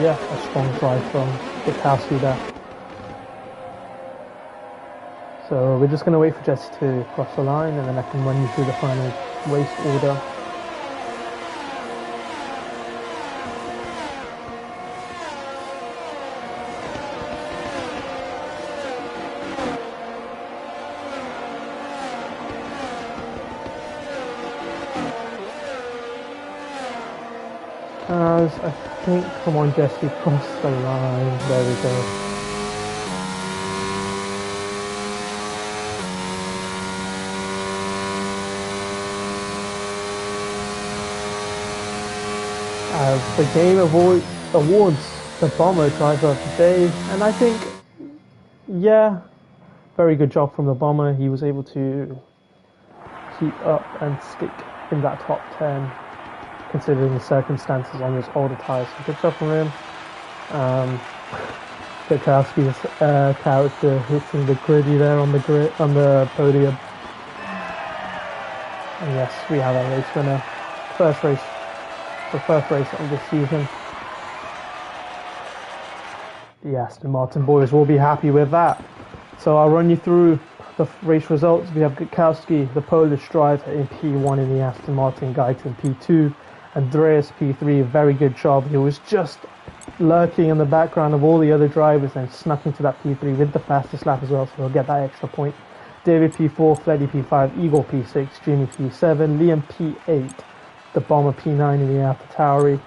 Yeah, a strong drive from Gutkowski there. So we're just going to wait for Jesse to cross the line, and then I can run you through the final race order. I think, come on Jesse, cross the line, there we go. The game awards the Bomber driver of the day, and I think, yeah, very good job from the Bomber. He was able to keep up and stick in that top 10. Considering the circumstances on his older tyres. So good job from him. Gutkowski's character hitting the griddy there on the podium. And yes, we have a race winner. The first race of the season. The Aston Martin boys will be happy with that. So I'll run you through the race results. We have Gutkowski, the Polish driver, in P1 in the Aston Martin, Guyton P2. Andreas P3, very good job. He was just lurking in the background of all the other drivers and snuck into that P3 with the fastest lap as well, so he'll get that extra point. David P4, Fleddy P5, Igor P6, Jimmy P7, Liam P8, the Bomber P9 in the AlphaTauri,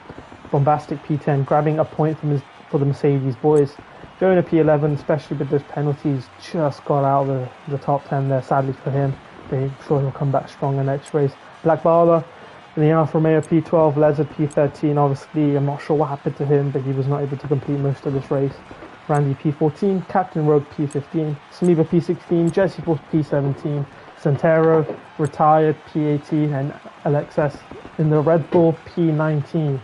Bombastic P10, grabbing a point for the Mercedes boys. Jonah P11, especially with those penalties, just got out of the top 10 there, sadly for him. But I'm sure he'll come back stronger next race. Black Barla in the Alfa Romeo P12, Lezard P13, obviously I'm not sure what happened to him, but he was not able to complete most of this race. Randy P14, Captain Rogue P15, Smiba P16, Jesse Force P17, Santero retired P18, and Alexis in the Red Bull P19.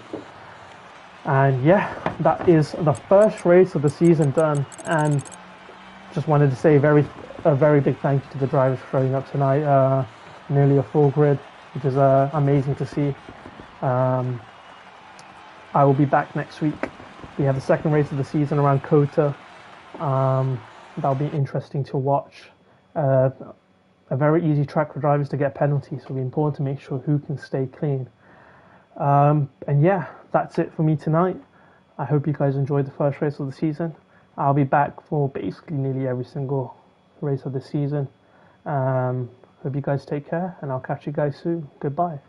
And yeah, that is the first race of the season done, and just wanted to say a very big thank you to the drivers for showing up tonight. Nearly a full grid, which is amazing to see. I will be back next week We have the second race of the season around Kota. That'll be interesting to watch. Uh, a very easy track for drivers to get penalties, so it'll be important to make sure who can stay clean. And yeah, that's it for me tonight. I hope you guys enjoyed the first race of the season. I'll be back for basically nearly every single race of the season. Hope you guys take care, and I'll catch you guys soon. Goodbye.